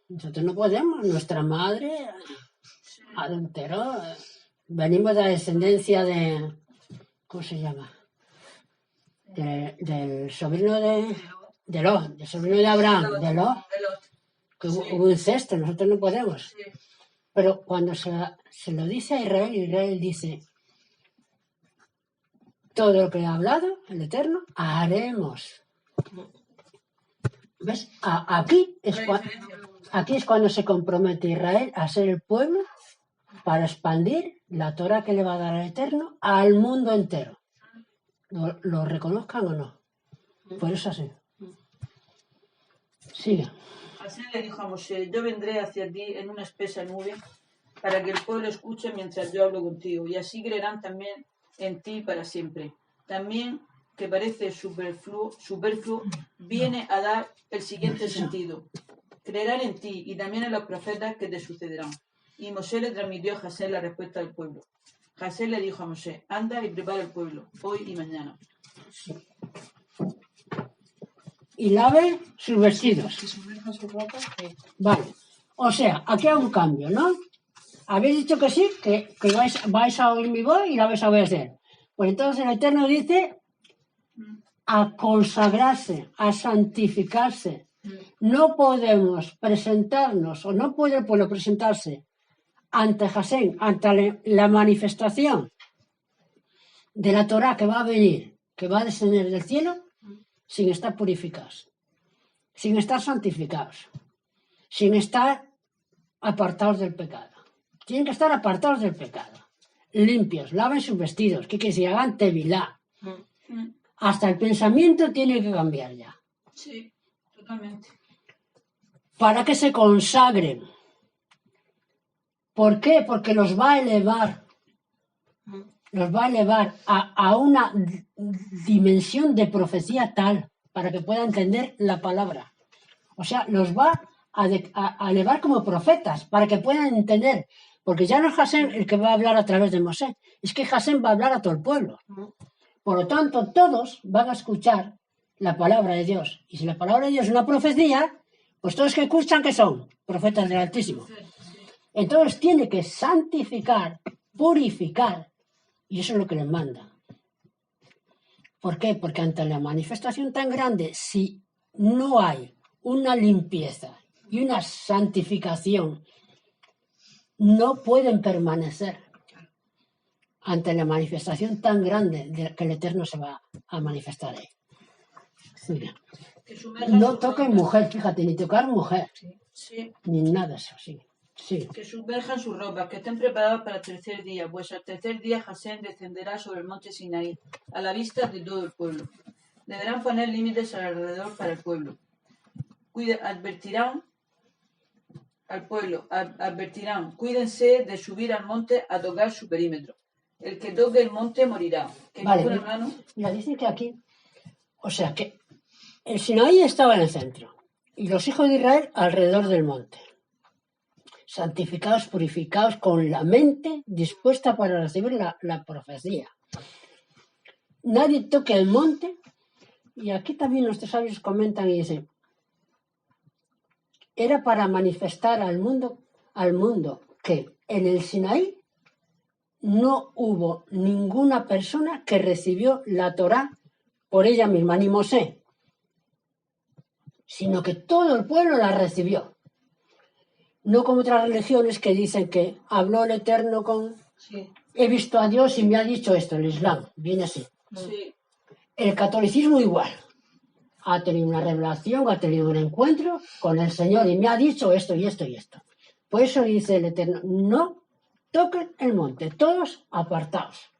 Nosotros no podemos, nuestra madre adulteró, venimos de la descendencia de, ¿cómo se llama? Del sobrino de Lot, del sobrino de Abraham, de Lot, que hubo incesto, nosotros no podemos. Sí. Pero cuando se lo dice a Israel, Israel dice, todo lo que ha hablado el Eterno, haremos. ¿Ves? Aquí es cuando se compromete Israel a ser el pueblo para expandir la Torah que le va a dar el Eterno al mundo entero. ¿Lo reconozcan o no? Por eso así. Sigue. Así le dijo a Mosé, yo vendré hacia ti en una espesa nube para que el pueblo escuche mientras yo hablo contigo, y así creerán también en ti para siempre. También, que parece superfluo, viene a dar el siguiente sentido. Creerán en ti y también en los profetas que te sucederán. Y Mosé le transmitió a Jasén la respuesta del pueblo. Jasén le dijo a Mosé, anda y prepara el pueblo, hoy y mañana. Y lave sus vestidos. Que sumerja su ropa. Vale. O sea, aquí hay un cambio, ¿no? Habéis dicho que sí, que vais a oír mi voz y la vais a obedecer. Pues entonces el Eterno dice a consagrarse, a santificarse. No podemos presentarnos, o no puede el pueblo presentarse ante Jasén, ante la manifestación de la Torah que va a venir, que va a descender del cielo, sin estar purificados, sin estar santificados, sin estar apartados del pecado. Tienen que estar apartados del pecado, limpios, laven sus vestidos, que se hagan tevilá. Hasta el pensamiento tiene que cambiar ya. Sí, totalmente. Para que se consagren. ¿Por qué? Porque los va a elevar. Los va a elevar a una dimensión de profecía tal para que puedan entender la palabra. O sea, los va a elevar como profetas para que puedan entender. Porque ya no es Jasén el que va a hablar a través de Mosé, es que Jasén va a hablar a todo el pueblo. Por lo tanto, todos van a escuchar la palabra de Dios. Y si la palabra de Dios es una profecía, pues todos que escuchan, ¿qué son? Profetas del Altísimo. Entonces tiene que santificar, purificar, y eso es lo que les manda. ¿Por qué? Porque ante la manifestación tan grande, si no hay una limpieza y una santificación, no pueden permanecer ante la manifestación tan grande de que el Eterno se va a manifestar ahí. Mira. No toquen mujer, fíjate, ni tocar mujer, Sí. ni nada eso, sí. Sí. Que sumerjan sus ropas, que estén preparados para el tercer día, pues al tercer día Jasén descenderá sobre el monte Sinaí, a la vista de todo el pueblo. Deberán poner límites alrededor para el pueblo. Advertirán al pueblo, cuídense de subir al monte a tocar su perímetro. El que toque el monte morirá. Que Vale, ningún hermano... mira, dice que aquí, o sea, que el Sinaí estaba en el centro y los hijos de Israel alrededor del monte, santificados, purificados, con la mente dispuesta para recibir la profecía. nadie toque el monte. Y aquí también nuestros sabios comentan y dicen, era para manifestar al mundo que en el Sinaí no hubo ninguna persona que recibió la Torá por ella misma, ni Mosé, sino que todo el pueblo la recibió. No como otras religiones que dicen que habló el Eterno con... Sí. He visto a Dios y me ha dicho esto, el Islam, viene así. Sí. El catolicismo igual. Ha tenido una revelación, ha tenido un encuentro con el Señor y me ha dicho esto y esto y esto. Por eso dice el Eterno, no toquen el monte, todos apartaos.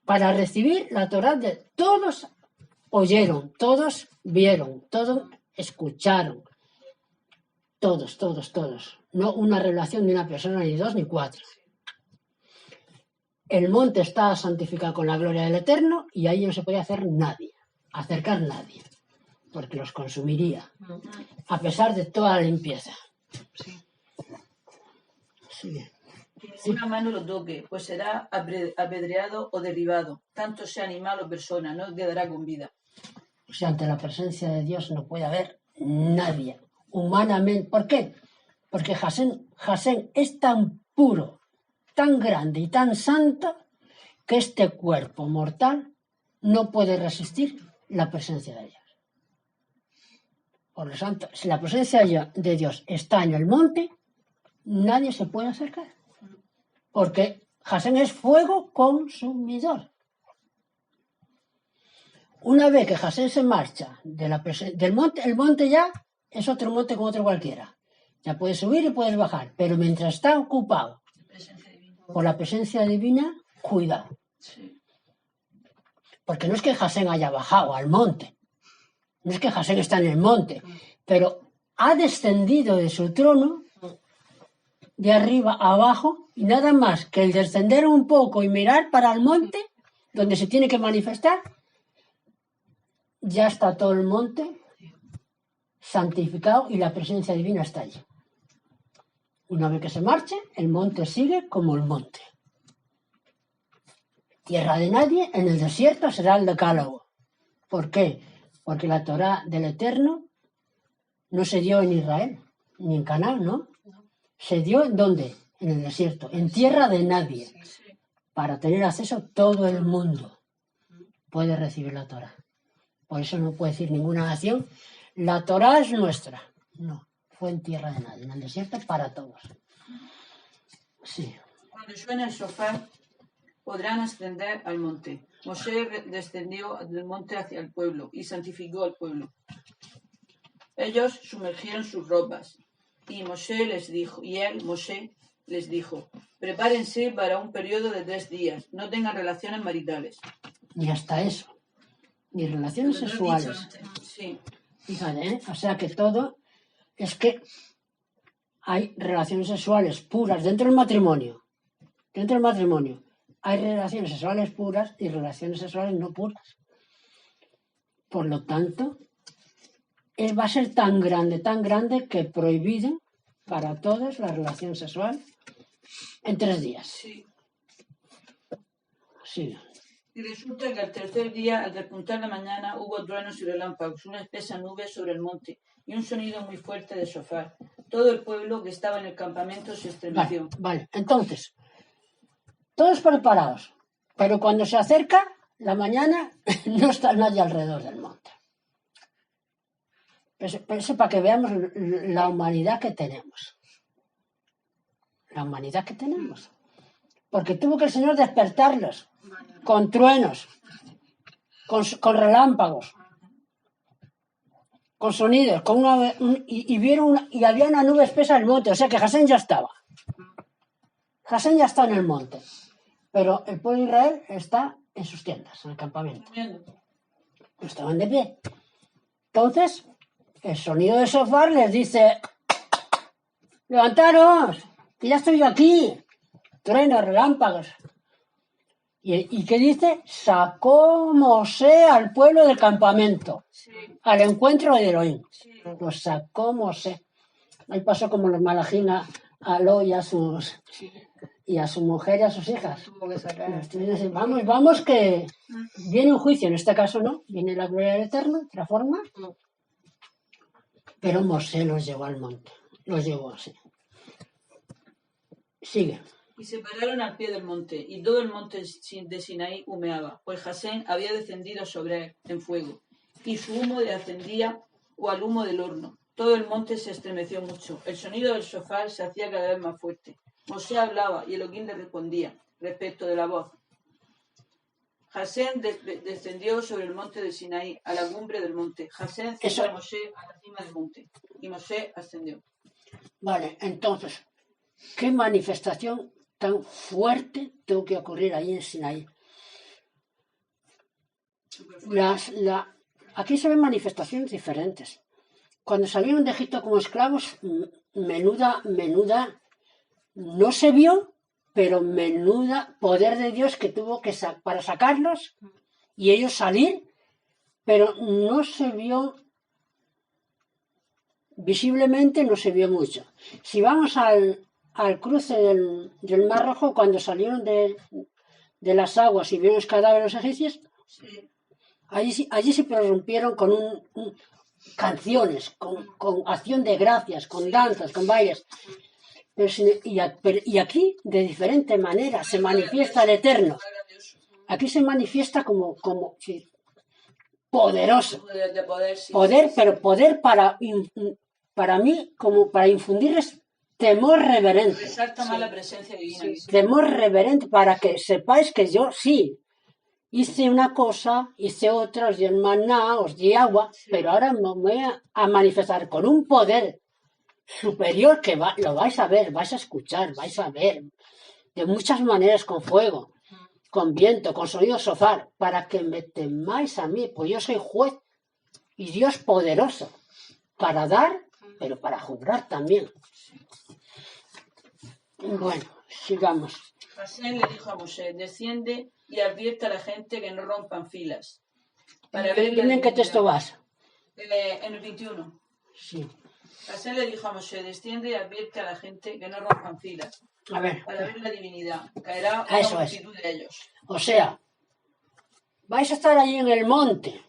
Para recibir la Torá de todos oyeron, todos vieron, todos escucharon. Todos. No una revelación de una persona, ni dos, ni cuatro. El monte está santificado con la gloria del Eterno y ahí no se podía acercar nadie, porque los consumiría, a pesar de toda la limpieza. Sí. Sí. Que ninguna mano lo toque, pues será apedreado o derribado, tanto sea animal o persona, no quedará con vida. O sea, ante la presencia de Dios no puede haber nadie, humanamente. ¿Por qué? Porque Hasén es tan puro, tan grande y tan santo que este cuerpo mortal no puede resistir la presencia de Dios. Por lo tanto, si la presencia de Dios está en el monte, nadie se puede acercar. Porque Hasén es fuego consumidor. Una vez que Hasén se marcha del monte, el monte ya es otro monte como otro cualquiera. Ya puedes subir y puedes bajar, pero mientras está ocupado por la presencia divina, cuidado. Sí. Porque no es que Hasén haya bajado al monte, no es que Hasén está en el monte, pero ha descendido de su trono de arriba a abajo y nada más que el descender un poco y mirar para el monte donde se tiene que manifestar, ya está todo el monte santificado y la presencia divina está allí. Una vez que se marche, el monte sigue como el monte. Tierra de nadie, en el desierto será el decálogo. ¿Por qué? Porque la Torá del Eterno no se dio en Israel, ni en Canaán, ¿no? Se dio ¿en dónde? En el desierto, en tierra de nadie. Para tener acceso todo el mundo puede recibir la Torá. Por eso no puede decir ninguna nación, la Torá es nuestra. No, fue en tierra de nadie, en el desierto para todos. Sí. Cuando suene el shofar, podrán ascender al monte. Mosé descendió del monte hacia el pueblo y santificó al pueblo. Ellos sumergieron sus ropas y Mosé, les dijo, prepárense para un periodo de 3 días, no tengan relaciones maritales. Ni hasta eso, ni relaciones sexuales. Sí. Fíjate, ¿eh? O sea que todo es que hay relaciones sexuales puras dentro del matrimonio. Dentro del matrimonio hay relaciones sexuales puras y relaciones sexuales no puras. Por lo tanto, va a ser tan grande que prohíben para todos la relación sexual en 3 días. Sí. Sí. Y resulta que al tercer día, al despuntar la mañana, hubo truenos y relámpagos, una espesa nube sobre el monte y un sonido muy fuerte de shofar. Todo el pueblo que estaba en el campamento se estremeció. Vale. Entonces, todos preparados, pero cuando se acerca la mañana no está nadie alrededor del monte. Eso para que veamos la humanidad que tenemos. La humanidad que tenemos. Porque tuvo que el Señor despertarlos con truenos, con relámpagos, con sonidos, y vieron y había una nube espesa en el monte. O sea que Hasén ya estaba. Hasén ya está en el monte. Pero el pueblo de Israel está en sus tiendas, en el campamento. No estaban de pie. Entonces, el sonido de shofar les dice, levantaros, que ya estoy yo aquí. Truenos, relámpagos. ¿Y qué dice? Sacó Mosé al pueblo del campamento, al encuentro de Elohim. Lo sacó Mosé. Ahí pasó como los malajín a Lot y a su mujer y a sus hijas. Tuvo que sacar. Vamos, que viene un juicio, en este caso no, viene la gloria del Eterno, de otra forma, pero Mosé los llevó al monte, los llevó así. Sigue. Y se pararon al pie del monte, y todo el monte de Sinaí humeaba, pues Jasén había descendido sobre él en fuego, y su humo ascendía cual humo del horno. Todo el monte se estremeció mucho, el sonido del shofar se hacía cada vez más fuerte. Mosé hablaba, y Elohim le respondía, respecto de la voz. Jasén descendió sobre el monte de Sinaí, a la cumbre del monte. Jasén subió a Mosé a la cima del monte, y Mosé ascendió. Vale, entonces, ¿qué manifestación tan fuerte tuvo que ocurrir ahí en Sinaí? Aquí se ven manifestaciones diferentes. Cuando salieron de Egipto como esclavos, menuda, no se vio, pero menuda poder de Dios que tuvo que para sacarlos y ellos salir, pero no se vio, visiblemente no se vio mucho. Si vamos al cruce del Mar Rojo, cuando salieron de las aguas y vieron los cadáveres de los egipcios, Sí. allí se prorrumpieron con canciones, con acción de gracias, con danzas, con bailes. Y aquí, de diferente manera, se manifiesta el Eterno. Aquí se manifiesta como sí, poderoso. Poder, pero poder para mí, como para infundirles temor reverente. Resalta más la presencia divina. Temor reverente, para que sepáis que yo sí hice una cosa, hice otra, os di el maná, os di agua, pero ahora me voy a manifestar con un poder superior que lo vais a ver, vais a escuchar, vais a ver de muchas maneras, con fuego, con viento, con sonido shofar, para que me temáis a mí, pues yo soy juez y Dios poderoso para dar, pero para juzgar también. Bueno, sigamos. Jasén le dijo a Mosé, desciende y advierte a la gente que no rompan filas. Dime en qué texto vas. En el 21. Sí. Jasén le dijo a Mosé, desciende y advierte a la gente que no rompan filas. A ver. Para ver la divinidad. Caerá una multitud de ellos. O sea, vais a estar allí en el monte.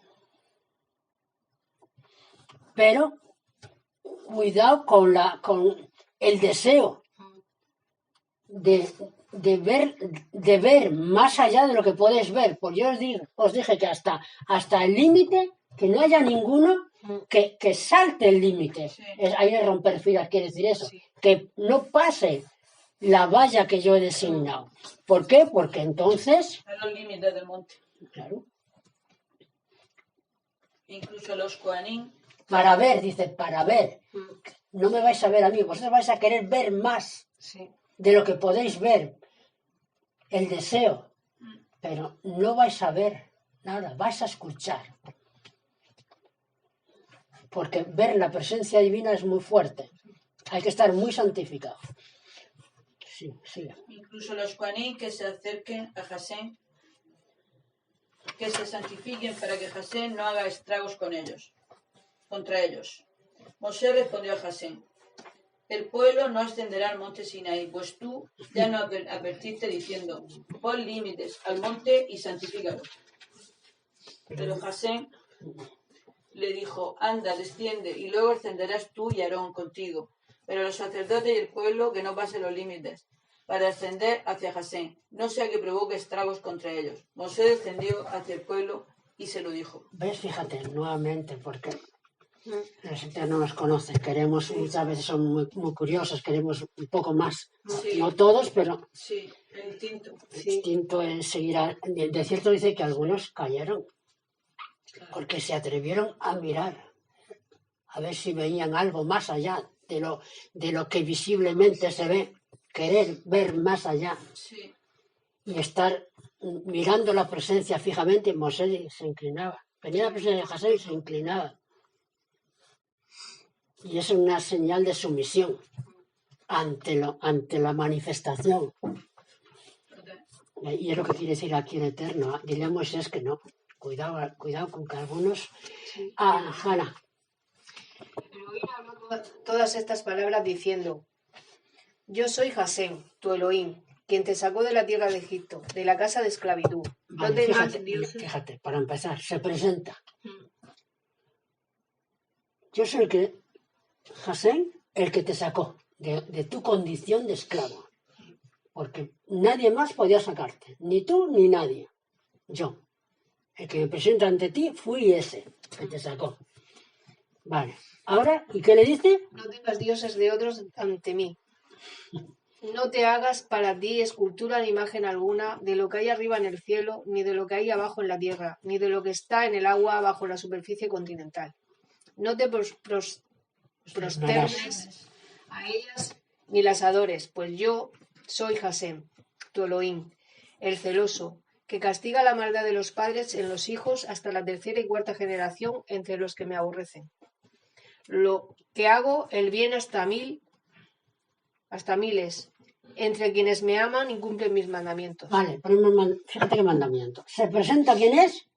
Pero cuidado con el deseo de ver más allá de lo que podéis ver. Pues yo os dije que hasta el límite, que no haya ninguno que salte el límite. Sí. Ahí de romper filas quiere decir eso. Sí. Que no pase la valla que yo he designado. ¿Por qué? Porque entonces... A los límites del monte. Claro. Incluso los Kohanim. Para ver, dice, para ver. No me vais a ver a mí, vosotros vais a querer ver más de lo que podéis ver. El deseo. Pero no vais a ver nada, vais a escuchar. Porque ver la presencia divina es muy fuerte. Hay que estar muy santificado. Sí, sí. Incluso los Kohanim que se acerquen a Jasén, que se santifiquen para que Jasén no haga estragos contra ellos. Mosé respondió a Jasén, el pueblo no ascenderá al monte Sinaí, pues tú ya no advertiste diciendo, pon límites al monte y santifícalo. Pero Jasén le dijo, anda, desciende, y luego ascenderás tú y Aarón contigo. Pero los sacerdotes y el pueblo que no pasen los límites, para ascender hacia Jasén, no sea que provoque estragos contra ellos. Mosé descendió hacia el pueblo y se lo dijo. ¿Ves? Fíjate, nuevamente, porque el Eterno nos conoce, queremos, muchas veces son muy curiosos, queremos un poco más. Sí. No todos, pero... Sí, el instinto. El instinto es seguir... De cierto dice que algunos cayeron, porque se atrevieron a mirar, a ver si veían algo más allá de lo que visiblemente se ve, querer ver más allá. Sí. Y estar mirando la presencia fijamente. Mosé se inclinaba. Venía la presencia de Jasén y se inclinaba. Y es una señal de sumisión ante la manifestación. Y es lo que quiere decir aquí el Eterno. Dile a Moisés que no. Cuidado con que algunos... Hanna. Elohim habló todas estas palabras diciendo, Yo soy Hasén, tu Elohim, quien te sacó de la tierra de Egipto, de la casa de esclavitud. Vale, No tengas fíjate, para empezar, se presenta. Yo soy Hasén, el que te sacó de tu condición de esclavo. Porque nadie más podía sacarte, ni tú ni nadie. Yo, el que me presenta ante ti, fui ese que te sacó. Vale, ahora, ¿y qué le dice? No tengas dioses de otros ante mí. No te hagas para ti escultura ni imagen alguna de lo que hay arriba en el cielo, ni de lo que hay abajo en la tierra, ni de lo que está en el agua bajo la superficie continental. No te prosternes a ellas ni las adores, pues yo soy Hasén, tu Elohim, el celoso, que castiga la maldad de los padres en los hijos hasta la tercera y cuarta generación entre los que me aborrecen. Lo que hago el bien hasta miles, entre quienes me aman y cumplen mis mandamientos. Vale, fíjate qué mandamiento. Se presenta quién es,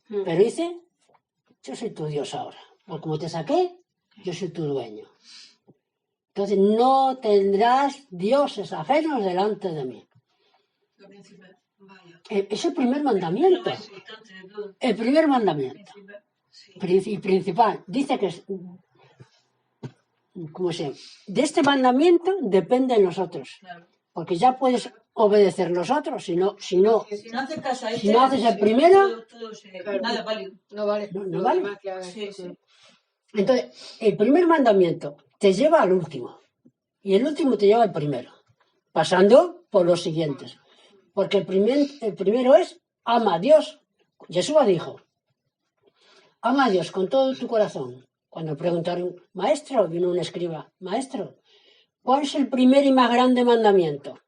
pero dice, yo soy tu Dios ahora. Porque como te saqué, yo soy tu dueño. Entonces no tendrás dioses ajenos delante de mí. Es el primer mandamiento. El primer mandamiento. Y principal. Dice que de este mandamiento depende de nosotros. Porque ya puedes obedecer los otros, si no haces caso a si no haces el primero, nada válido. No vale. No vale. Sí. Entonces, el primer mandamiento te lleva al último. Y el último te lleva al primero. Pasando por los siguientes. Porque el primero es ama a Dios. Jesús dijo, ama a Dios con todo tu corazón. Cuando preguntaron, maestro, vino un escriba, maestro, ¿cuál es el primer y más grande mandamiento?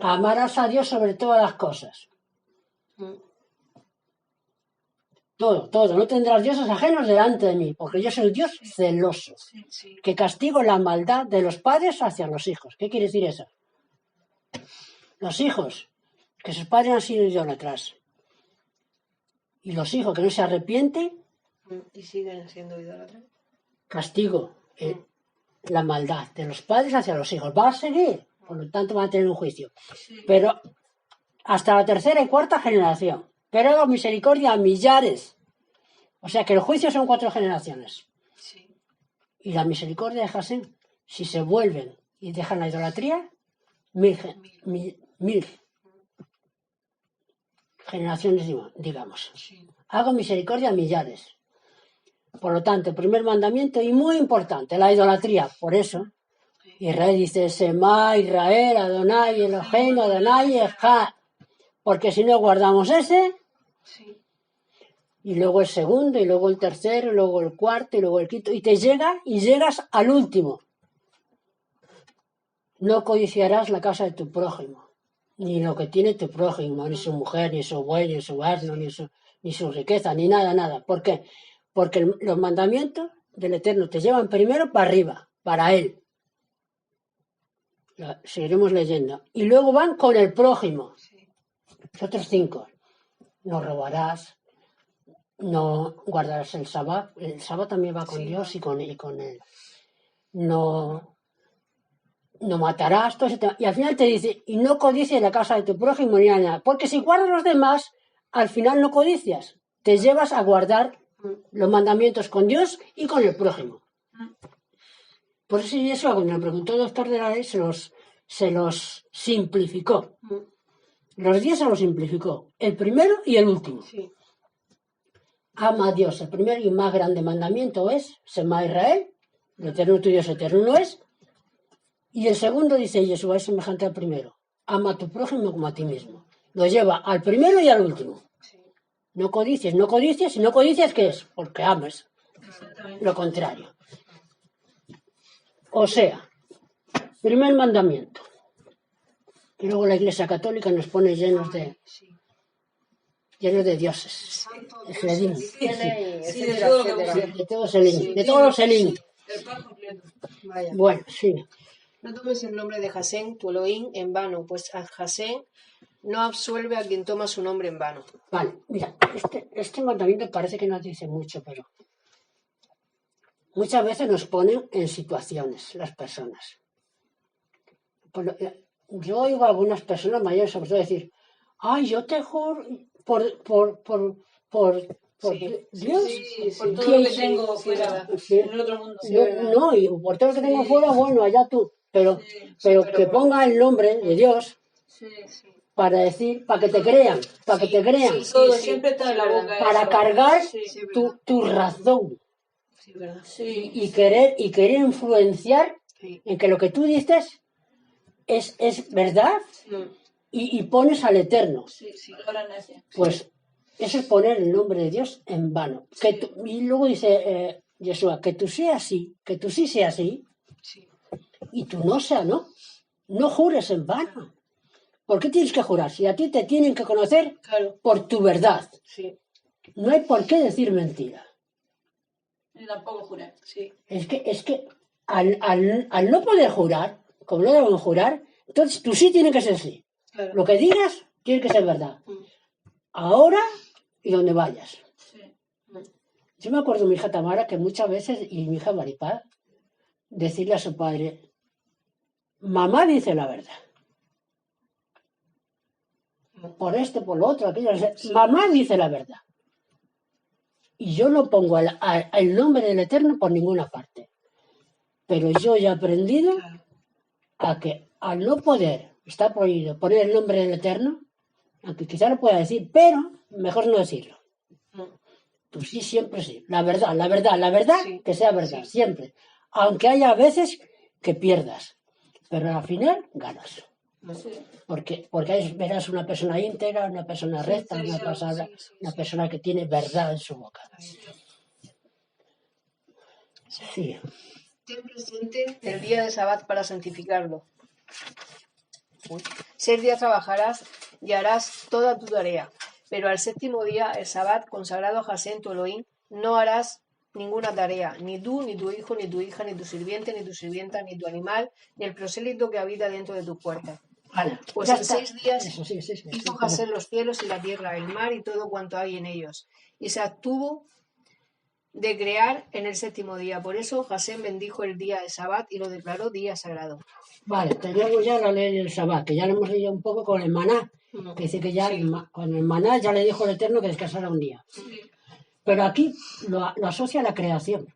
Amarás a Dios sobre todas las cosas. Todo. No tendrás dioses ajenos delante de mí, porque yo soy Dios celoso, que castigo la maldad de los padres hacia los hijos. ¿Qué quiere decir eso? Los hijos, que sus padres han sido idólatras, y los hijos que no se arrepienten, y siguen siendo idólatras. Castigo la maldad de los padres hacia los hijos. Va a seguir, por lo tanto van a tener un juicio. Pero hasta la tercera y cuarta generación. Pero hago misericordia a millares. O sea que el juicio son 4 generaciones. Y la misericordia de Hasén, si se vuelven y dejan la idolatría, 1000 generaciones, digamos. Hago misericordia a millares. Por lo tanto, el primer mandamiento, y muy importante, la idolatría. Por eso, Israel dice, Shema, Israel, Adonai, Eloheinu, Adonai, Echad. Porque si no guardamos ese, y luego el segundo, y luego el tercero, y luego el cuarto, y luego el quinto, y llegas al último. No codiciarás la casa de tu prójimo, ni lo que tiene tu prójimo, ni su mujer, ni su buey, ni su asno, ni su riqueza, ni nada. ¿Por qué? Porque los mandamientos del Eterno te llevan primero para arriba, para Él. Seguiremos leyendo. Y luego van con el prójimo. Los otros 5. No robarás, no guardarás el Sabbat. El Sabbat también va con Dios y con Él. No matarás. Todo ese tema. Y al final te dice, y no codicies la casa de tu prójimo ni nada. Porque si guardas los demás, al final no codicias. Te llevas a guardar los mandamientos con Dios y con el prójimo. Por eso cuando me preguntó el doctor de la ley se los simplificó. Los 10 se los simplificó. El primero y el último. Ama a Dios. El primer y más grande mandamiento es Shema Israel. El Eterno tu Dios eterno es. Y el segundo dice Jesús, es semejante al primero. Ama a tu prójimo como a ti mismo. Lo lleva al primero y al último. No codicies. Si no codicias, ¿qué es? Porque amas. Lo contrario. O sea, primer mandamiento. Y luego la Iglesia Católica nos pone llenos de dioses. De todos los Elim. Bueno, sí. No tomes el nombre de Hasén, tu Elohim, en vano, pues Hasén no absuelve a quien toma su nombre en vano. Vale, mira, este mandamiento parece que no dice mucho, pero muchas veces nos ponen en situaciones las personas. Yo oigo a algunas personas mayores sobre todo decir, ay, yo te juro por Dios, por todo lo que tengo fuera, en el otro mundo. No, y por todo lo que tengo fuera, bueno, allá tú. Pero que ponga el nombre de Dios para decir, para que te crean, Todo siempre está en la boca. Para cargar tu razón. Y querer influenciar en que lo que tú dices es verdad y pones al Eterno. Pues eso es poner el nombre de Dios en vano. Y luego dice Yeshua, que tú seas así, que tú sí seas así, y tú no seas, no jures en vano. ¿Por qué tienes que jurar? Si a ti te tienen que conocer por tu verdad. No hay por qué decir mentira. Ni tampoco jurar. Es que al no poder jurar, como no deben jurar, entonces tú sí tienes que ser sí. Lo que digas tiene que ser verdad. Ahora y donde vayas. Yo me acuerdo de mi hija Tamara que muchas veces, y mi hija Maripaz, decirle a su padre, mamá dice la verdad. Por esto, por lo otro, aquello. Mamá dice la verdad. Y yo no pongo el nombre del Eterno por ninguna parte. Pero yo ya he aprendido a que al no poder, está prohibido poner el nombre del Eterno, aunque quizá lo pueda decir, pero mejor no decirlo. Tú sí, siempre sí. La verdad, que sea verdad, siempre. Aunque haya veces que pierdas, pero al final ganas. Porque ahí verás una persona íntegra, una persona recta, una persona que tiene verdad en su boca. Sí. Ten presente el día de Sabbat para santificarlo. 6 días trabajarás y harás toda tu tarea, pero al 7º día, el Sabbat, consagrado a Hashem tu Elohim, no harás ninguna tarea, ni tú, ni tu hijo, ni tu hija, ni tu sirviente, ni tu sirvienta, ni tu animal, ni el prosélito que habita dentro de tus puertas. Pues en 6 días hizo Hashem los cielos y la tierra, el mar y todo cuanto hay en ellos, y se abstuvo de crear en el 7º día. Por eso Hashem bendijo el día de Sabbat y lo declaró día sagrado. Vale, tenemos ya la ley del Sabbat, que ya lo hemos leído un poco con el maná, que dice que ya con el maná ya le dijo el Eterno que descansara un día. Pero aquí lo asocia a la creación,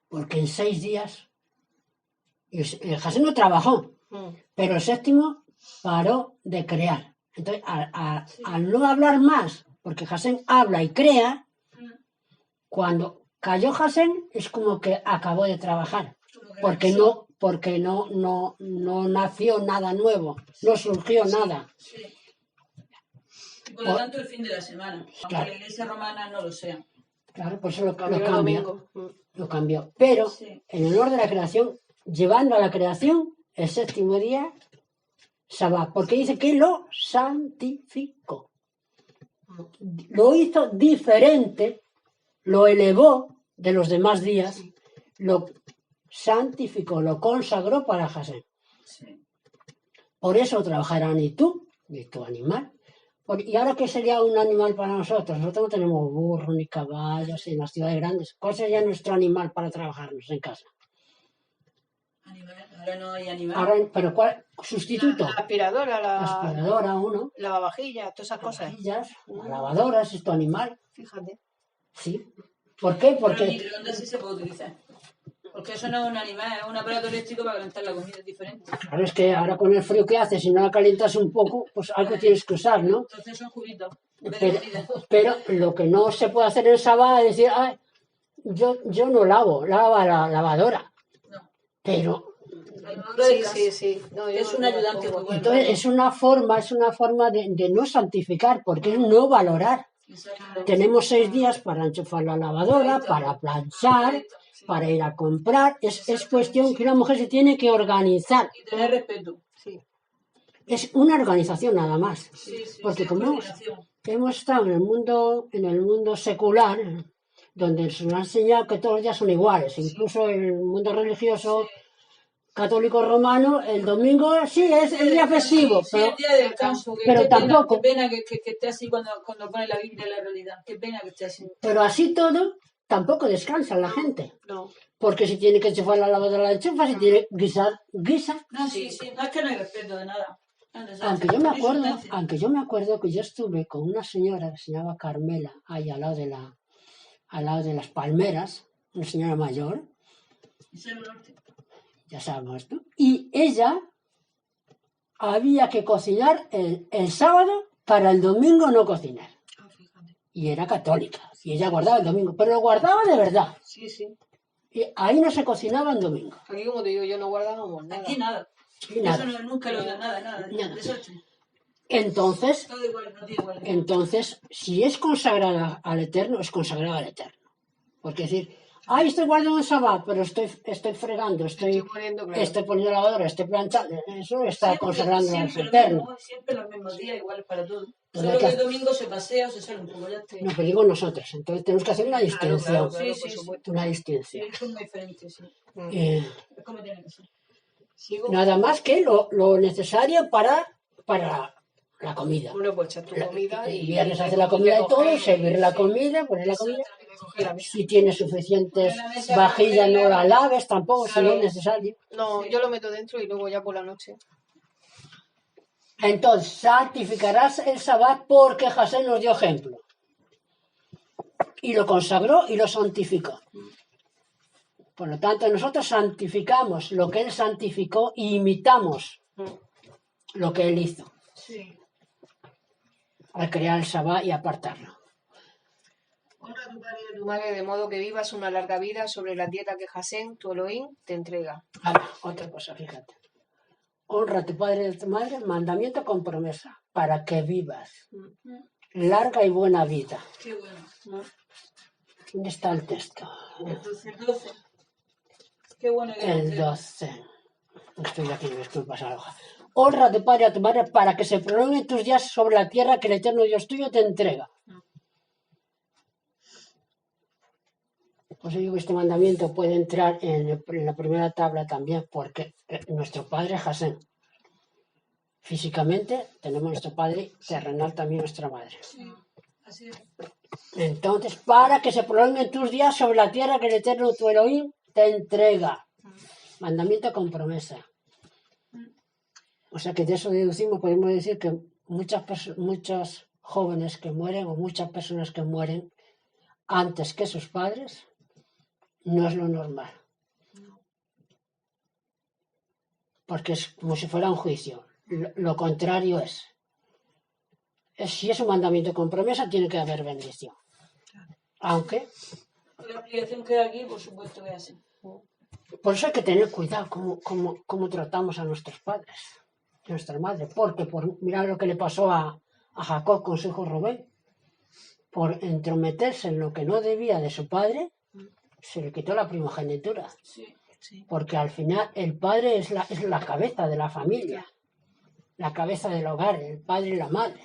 porque en 6 días Hashem no trabajó, pero el 7º paró de crear. Entonces, al no hablar más, porque Hashem habla y crea, cuando cayó Hashem es como que acabó de trabajar, porque no nació nada nuevo, no surgió nada. Por lo tanto, el fin de la semana, aunque la Iglesia romana no lo sea. Claro, por eso lo cambió. Pero, en honor de la creación, llevando a la creación el 7º día, Sabbat, porque dice que lo santificó. Lo hizo diferente, lo elevó de los demás días, lo santificó, lo consagró para Hashem. Por eso trabajarán ni tú, ni tu animal. ¿Y ahora qué sería un animal para nosotros? Nosotros no tenemos burros ni caballos en las ciudades grandes. ¿Cuál sería nuestro animal para trabajarnos en casa? Ahora no hay animal. ¿Pero cuál? ¿Sustituto? La aspiradora, uno. Lavavajillas, todas esas cosas. La lavadora es tu animal. Fíjate. Sí. ¿Por qué? Porque... Pero el microondas sí se puede utilizar. Porque eso no es un animal, es un aparato eléctrico para calentar la comida, es diferente. Claro, es que ahora con el frío que hace, si no la calientas un poco, pues algo tienes que usar, ¿no? Entonces son juguitos. Pero lo que no se puede hacer en Sabbat es decir, ay, yo no lava la lavadora. No. Pero... Sí. No, es un ayudante muy bueno. Entonces es una forma de no santificar, porque es no valorar. Tenemos 6 días para enchufar la lavadora, para planchar, para ir a comprar. Es cuestión que una mujer se tiene que organizar. Y tener respeto. Es una organización nada más. Porque como hemos estado en el mundo secular, donde se nos ha enseñado que todos los días son iguales, incluso en el mundo religioso católico romano, el domingo sí es el día festivo, pero, el día del campo, pero tampoco. Qué pena que esté así cuando pone la Biblia en la realidad. Qué pena que esté así. Pero así todo, tampoco descansa la gente. No. Porque si tiene que enchufar la lavadora, la enchufa, si tiene guisar, guisa. No, sí, no es que no hay respeto de nada. Aunque yo me acuerdo que yo estuve con una señora que se llamaba Carmela, ahí al lado de las palmeras, una señora mayor, ya sabemos, ¿no? Y ella había que cocinar el sábado para el domingo no cocinar. Y era católica, y ella guardaba el domingo, pero lo guardaba de verdad. Sí, sí. Y ahí no se cocinaba en domingo. Aquí, como te digo, yo no guardábamos nada. Aquí nada. Y nada. Eso nunca lo da, nada. Desastre. Entonces, Todo igual, no tiene igual. entonces, si es consagrada al Eterno, es consagrada al Eterno. Porque decir, ay, estoy guardando el sabbat, pero estoy fregando, estoy poniendo la lavadora, estoy planchando, eso está consagrando al Eterno. Siempre los mismos días, igual para todos. Pues Solo que el domingo se pasea o se sale un poco, ya te... No, pero digo nosotros, entonces tenemos que hacer una distinción. Claro, por supuesto. Una distinción. Es muy diferente, sí. Es como tiene que ser. Nada más que lo necesario para la comida. Bueno, pues echar tu comida El viernes hace la comida y todo, servir la comida, poner la comida. Si tienes suficientes vajillas, no la laves tampoco, si no es necesario. No, yo lo meto dentro y luego ya por la noche. Entonces, santificarás el sabbat porque Jasén nos dio ejemplo. Y lo consagró y lo santificó. Por lo tanto, nosotros santificamos lo que él santificó e imitamos lo que él hizo. Sí. Al crear el sabbat y apartarlo. Honra a tu padre y a tu madre de modo que vivas una larga vida sobre la tierra que Jasén, tu Elohim, te entrega. Ahora, otra cosa, fíjate. Honra a tu padre y a tu madre, mandamiento con promesa, para que vivas larga y buena vida. Qué bueno. ¿Dónde está el texto? El 12. Qué bueno. El 12. Estoy aquí, me estoy pasando la hoja. Honra a tu padre y a tu madre para que se prolonguen tus días sobre la tierra que el eterno Dios tuyo te entrega. Pues yo digo que este mandamiento puede entrar en la primera tabla también, porque nuestro padre es Jasén. Físicamente tenemos nuestro padre, terrenal también nuestra madre. Sí, así es. Entonces, para que se prolonguen tus días sobre la tierra que el eterno tu Elohim te entrega. Mandamiento con promesa. O sea que de eso deducimos, podemos decir que muchos jóvenes que mueren o muchas personas que mueren antes que sus padres no es lo normal. Porque es como si fuera un juicio. Lo contrario es. Si es un mandamiento con promesa, tiene que haber bendición. Aunque... La aplicación que hay aquí, por supuesto que es así. Por eso hay que tener cuidado cómo tratamos a nuestros padres, a nuestra madre. Porque mirad lo que le pasó a Jacob con su hijo Rubén. Por entrometerse en lo que no debía de su padre, se le quitó la primogenitura. Sí. Porque al final el padre es la cabeza de la familia, la cabeza del hogar, el padre y la madre.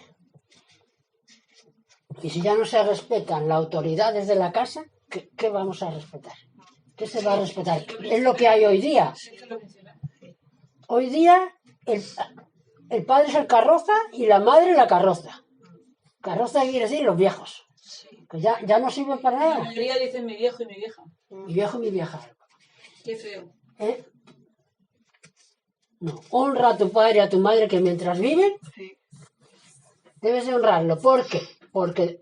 Y si ya no se respetan las autoridades de la casa, ¿qué vamos a respetar? ¿Qué se va a respetar? Es lo que hay hoy día. Hoy día el padre es el carroza y la madre la carroza. Carroza quiere decir los viejos. Que ya no sirven para nada. La mayoría dicen mi viejo y mi vieja. Mi viejo y mi vieja. Qué feo. No. Honra a tu padre y a tu madre que mientras viven, debes de honrarlo. ¿Por qué? Porque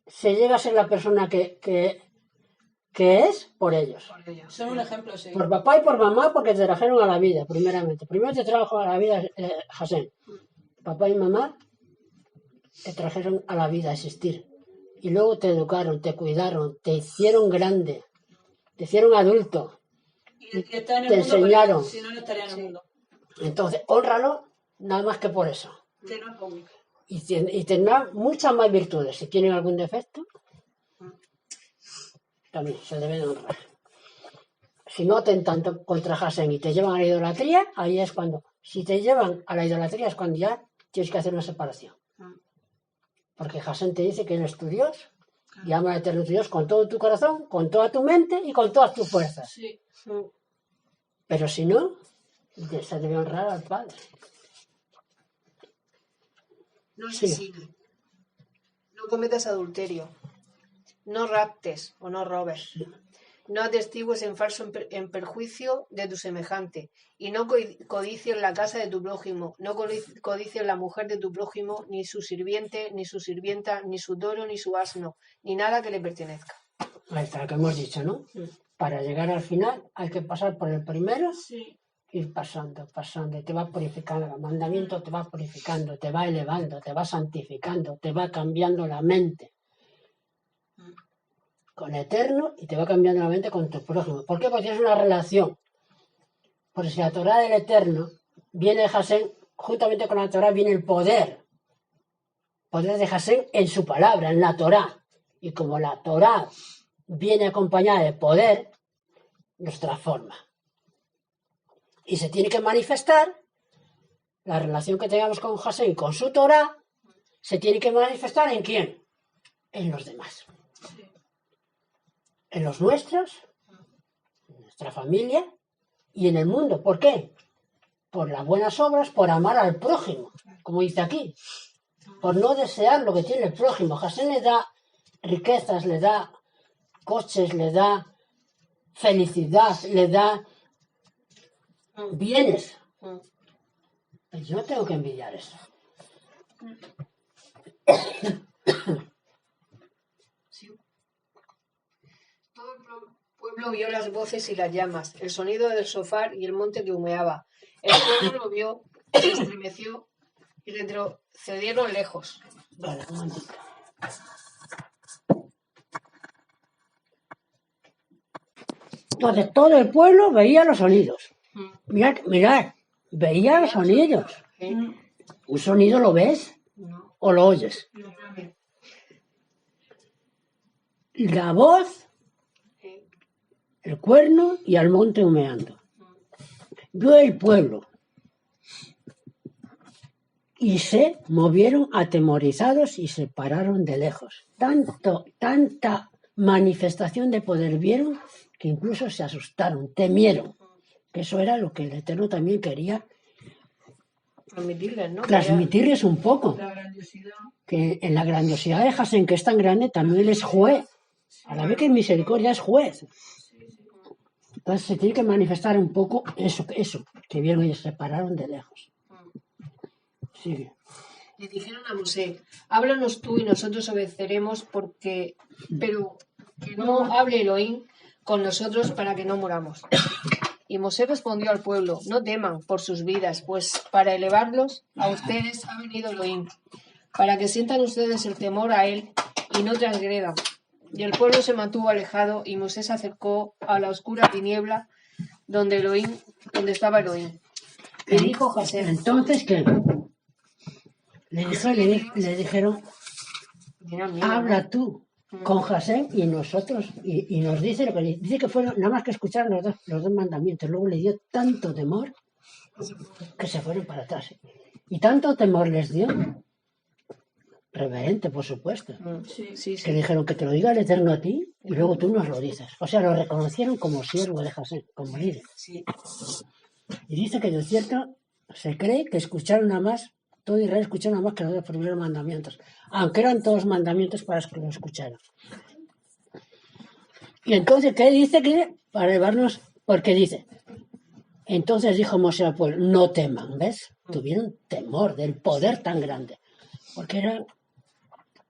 se llega a ser la persona que es por ellos. Son un ejemplo, sí. Por papá y por mamá, porque te trajeron a la vida, primeramente. Primero te trajo a la vida Jasén. Papá y mamá te trajeron a la vida a existir. Y luego te educaron, te cuidaron, te hicieron grande, te hicieron adulto. Y que está en el te mundo, enseñaron. Si no, no estaría en el mundo. Entonces, hónralo nada más que por eso. Que no es público. Y tendrá muchas más virtudes. Si tienen algún defecto, también se deben honrar. Si no atentan contra Jasén y te llevan a la idolatría, ahí es cuando... Si te llevan a la idolatría es cuando ya tienes que hacer una separación. Porque Jasén te dice que él es tu Dios y ama al eterno tu Dios con todo tu corazón, con toda tu mente y con todas tus fuerzas. Sí. Pero si no, se debe honrar al Padre. No asesines. No cometas adulterio. No raptes o no robes. No atestigues en falso en perjuicio de tu semejante, y no codicies la casa de tu prójimo, no codicies la mujer de tu prójimo, ni su sirviente, ni su sirvienta, ni su toro, ni su asno, ni nada que le pertenezca. Ahí está lo que hemos dicho, ¿no? Para llegar al final hay que pasar por el primero, ir pasando, y te va purificando. El mandamiento te va purificando, te va elevando, te va santificando, te va cambiando la mente con Eterno y te va cambiando la mente con tu prójimo. ¿Por qué? Porque tienes una relación. Porque si la Torah del Eterno viene de Hasén, juntamente con la Torah viene el poder. Poder de Hasén en su palabra, en la Torah. Y como la Torah viene acompañada de poder, nos transforma. Y se tiene que manifestar la relación que tengamos con Hasén, con su Torah, se tiene que manifestar ¿en quién? En los demás. En los nuestros, en nuestra familia y en el mundo. ¿Por qué? Por las buenas obras, por amar al prójimo, como dice aquí. Por no desear lo que tiene el prójimo. Hasén le da riquezas, le da coches, le da felicidad, le da bienes. Yo no tengo que envidiar eso. Todo el pueblo vio las voces y las llamas, el sonido del shofar y el monte que humeaba. El pueblo lo vio, se estremeció y retrocedieron lejos. Vale, un momentito. Entonces todo el pueblo veía los sonidos. Mirad, veía los sonidos. ¿Un sonido lo ves o lo oyes? La voz, el cuerno y al monte humeando. Vio el pueblo y se movieron atemorizados y se pararon de lejos. Tanta manifestación de poder vieron que incluso se asustaron, temieron. Eso era lo que el Eterno también quería Transmitirles, ¿no? Transmitirles un poco. La grandiosidad. Que en la grandiosidad de Hasén, que es tan grande, también él es juez. A la vez que en misericordia es juez. Entonces se tiene que manifestar un poco eso, que vieron y se pararon de lejos. Sigue. Le dijeron a Mosé, háblanos tú y nosotros obedeceremos, pero que no hable Elohim con nosotros para que no moramos. Y Mosé respondió al pueblo, no teman por sus vidas, pues para elevarlos a ustedes ha venido Elohim, para que sientan ustedes el temor a él y no transgredan. Y el pueblo se mantuvo alejado y Mosé se acercó a la oscura tiniebla donde estaba Elohim. Y dijo Hasén, Entonces, ¿qué? Le dijeron, habla tú con Hasén y nosotros, y nos dice lo que dice que fueron, nada más que escucharon los dos mandamientos, luego le dio tanto temor que se fueron para atrás. Y tanto temor les dio, reverente, por supuesto, que dijeron que te lo diga el Eterno a ti y luego tú nos lo dices. O sea, lo reconocieron como siervo de Hasén, como líder. Y dice que de cierto se cree que escucharon nada más, todo Israel escuchó nada más que los dos primeros mandamientos, aunque eran todos mandamientos para que lo escucharan. Y entonces, ¿qué dice? Que para elevarnos, porque dice, entonces dijo Mosé al pueblo, no teman, ¿ves? Tuvieron temor del poder tan grande,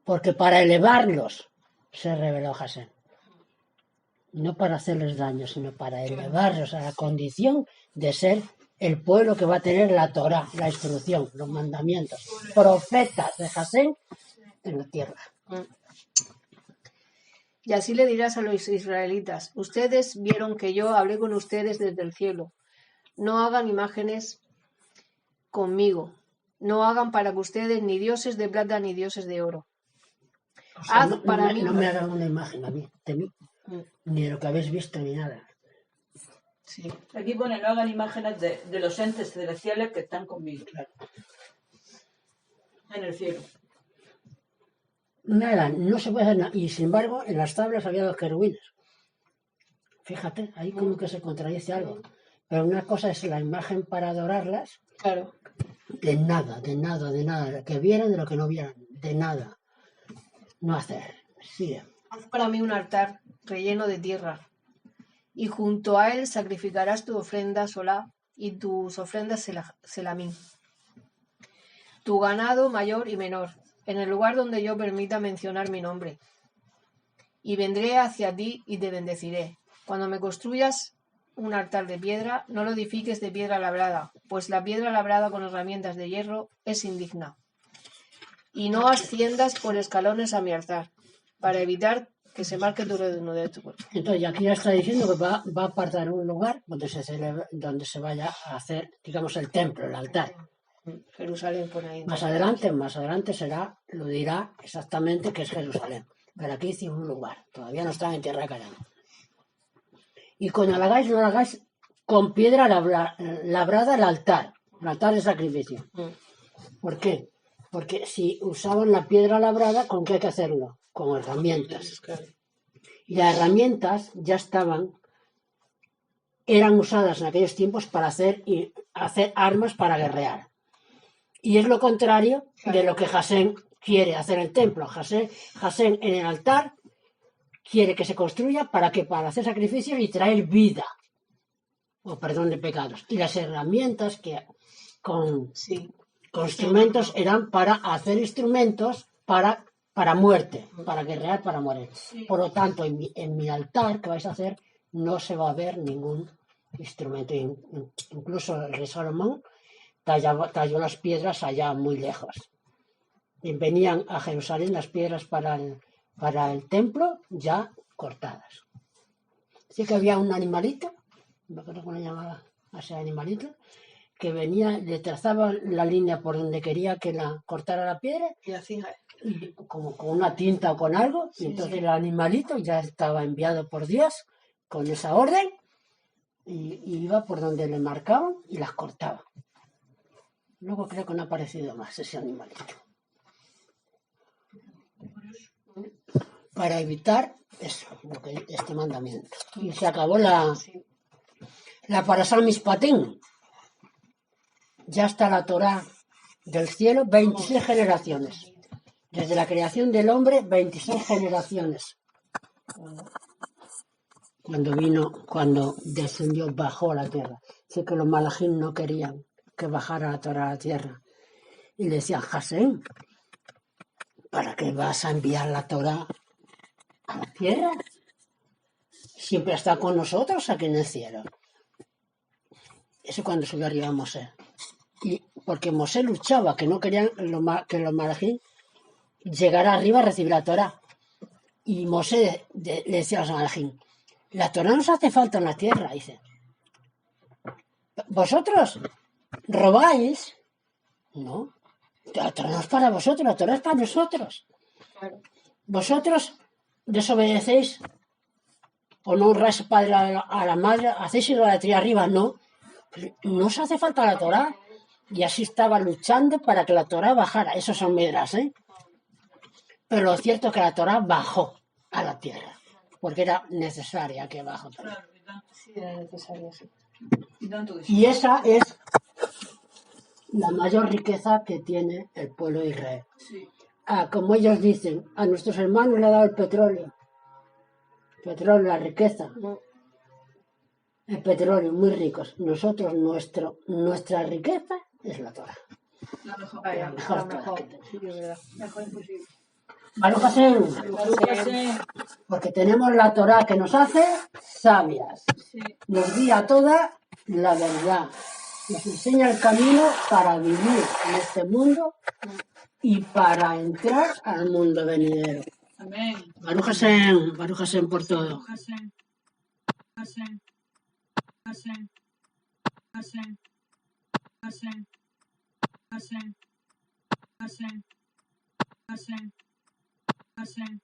porque para elevarlos se reveló Hasén. No para hacerles daño, sino para elevarlos a la condición de ser el pueblo que va a tener la Torah, la instrucción, los mandamientos, profetas de Hasén en la tierra. Y así le dirás a los israelitas, ustedes vieron que yo hablé con ustedes desde el cielo. No hagan imágenes conmigo. No hagan para que ustedes ni dioses de plata ni dioses de oro. O sea, no me hagan una imagen a mí, de mí, ni de lo que habéis visto, ni nada. Sí. Aquí pone, no hagan imágenes de los entes celestiales que están conmigo. Claro. En el cielo. Nada, no se puede hacer nada. Y sin embargo, en las tablas había dos querubines. Fíjate, ahí como que se contradice algo. Pero una cosa es la imagen para adorarlas. Claro. De nada. De lo que vieran, de lo que no vieran. De nada. No hacer. Sigue. Haz para mí un altar relleno de tierra, y junto a él sacrificarás tu ofrenda solá y tus ofrendas selamín, tu ganado mayor y menor, en el lugar donde yo permita mencionar mi nombre. Y vendré hacia ti y te bendeciré. Cuando me construyas un altar de piedra, no lo edifiques de piedra labrada, pues la piedra labrada con herramientas de hierro es indigna. Y no asciendas por escalones a mi altar, para evitar que se marque tu desnudez tu cuerpo. Entonces, aquí ya está diciendo que va a apartar un lugar donde se vaya a hacer, digamos, el templo, el altar. Jerusalén pone ahí. Más adelante lo dirá exactamente que es Jerusalén. Pero aquí dice un lugar, todavía no está en tierra de Canaán. Y cuando lo hagáis, no lo hagáis con piedra labrada el altar de sacrificio. ¿Por qué? Porque si usaban la piedra labrada, ¿con qué hay que hacerlo? Con herramientas. Y las herramientas ya eran usadas en aquellos tiempos para hacer armas para guerrear. Y es lo contrario de lo que Jasén quiere hacer en el templo. Jasén en el altar quiere que se construya para hacer sacrificios y traer vida o perdón de pecados. Y las herramientas con instrumentos eran para hacer instrumentos para muerte, para guerrear, para morir. Por lo tanto, en mi altar que vais a hacer no se va a ver ningún instrumento. Incluso el rey Salomón talló las piedras allá muy lejos. Y venían a Jerusalén las piedras para el templo ya cortadas. Así que había un animalito, me acuerdo cómo le llamaba a ese animalito, que venía, le trazaba la línea por donde quería que la cortara la piedra, y como con una tinta o con algo, y entonces el animalito ya estaba enviado por Dios con esa orden, y iba por donde le marcaban y las cortaba. Luego creo que no ha aparecido más ese animalito. Para evitar eso, este mandamiento. Y se acabó la Parashat Mishpatim. Ya está la Torá del cielo, 26 generaciones. Desde la creación del hombre, 26 generaciones. Cuando descendió, bajó a la tierra. Sé que los malajín no querían que bajara la Torá a la tierra. Y le decían, Jasén, ¿para qué vas a enviar la Torá a la tierra? Siempre está con nosotros aquí en el cielo. Eso cuando subió arriba a Mosé. Y porque Mosé luchaba, que no querían que los malajín llegara arriba a recibir la Torá. Y Mosé le decía a los malajín, la Torá nos hace falta en la tierra, dice. ¿Vosotros robáis? No. La Torá no es para vosotros, la Torá es para nosotros. Vosotros desobedecéis o no honráis al padre a la madre, hacéis idolatría arriba, no. No os hace falta la Torá. Y así estaba luchando para que la Torá bajara. Esos son medras, ¿eh? Pero lo cierto es que la Torá bajó a la tierra, porque era necesaria que bajó. Sí, era necesaria, sí. Y esa es la mayor riqueza que tiene el pueblo de Israel. Como ellos dicen, a nuestros hermanos le ha dado el petróleo, la riqueza. El petróleo, muy ricos. Nosotros, nuestra riqueza es la Torá. La mejor. La mejor Torá que tenemos. Sí, es verdad. Mejor imposible. Baruch Hashem, porque tenemos la Torá que nos hace sabias. Nos guía toda la verdad. Nos enseña el camino para vivir en este mundo y para entrar al mundo venidero. Amén. Baruch Hashem por todo. Hashem. Hashem. Hashem. Hashem. Hashem. Hashem. Hashem. Hashem. Hashem.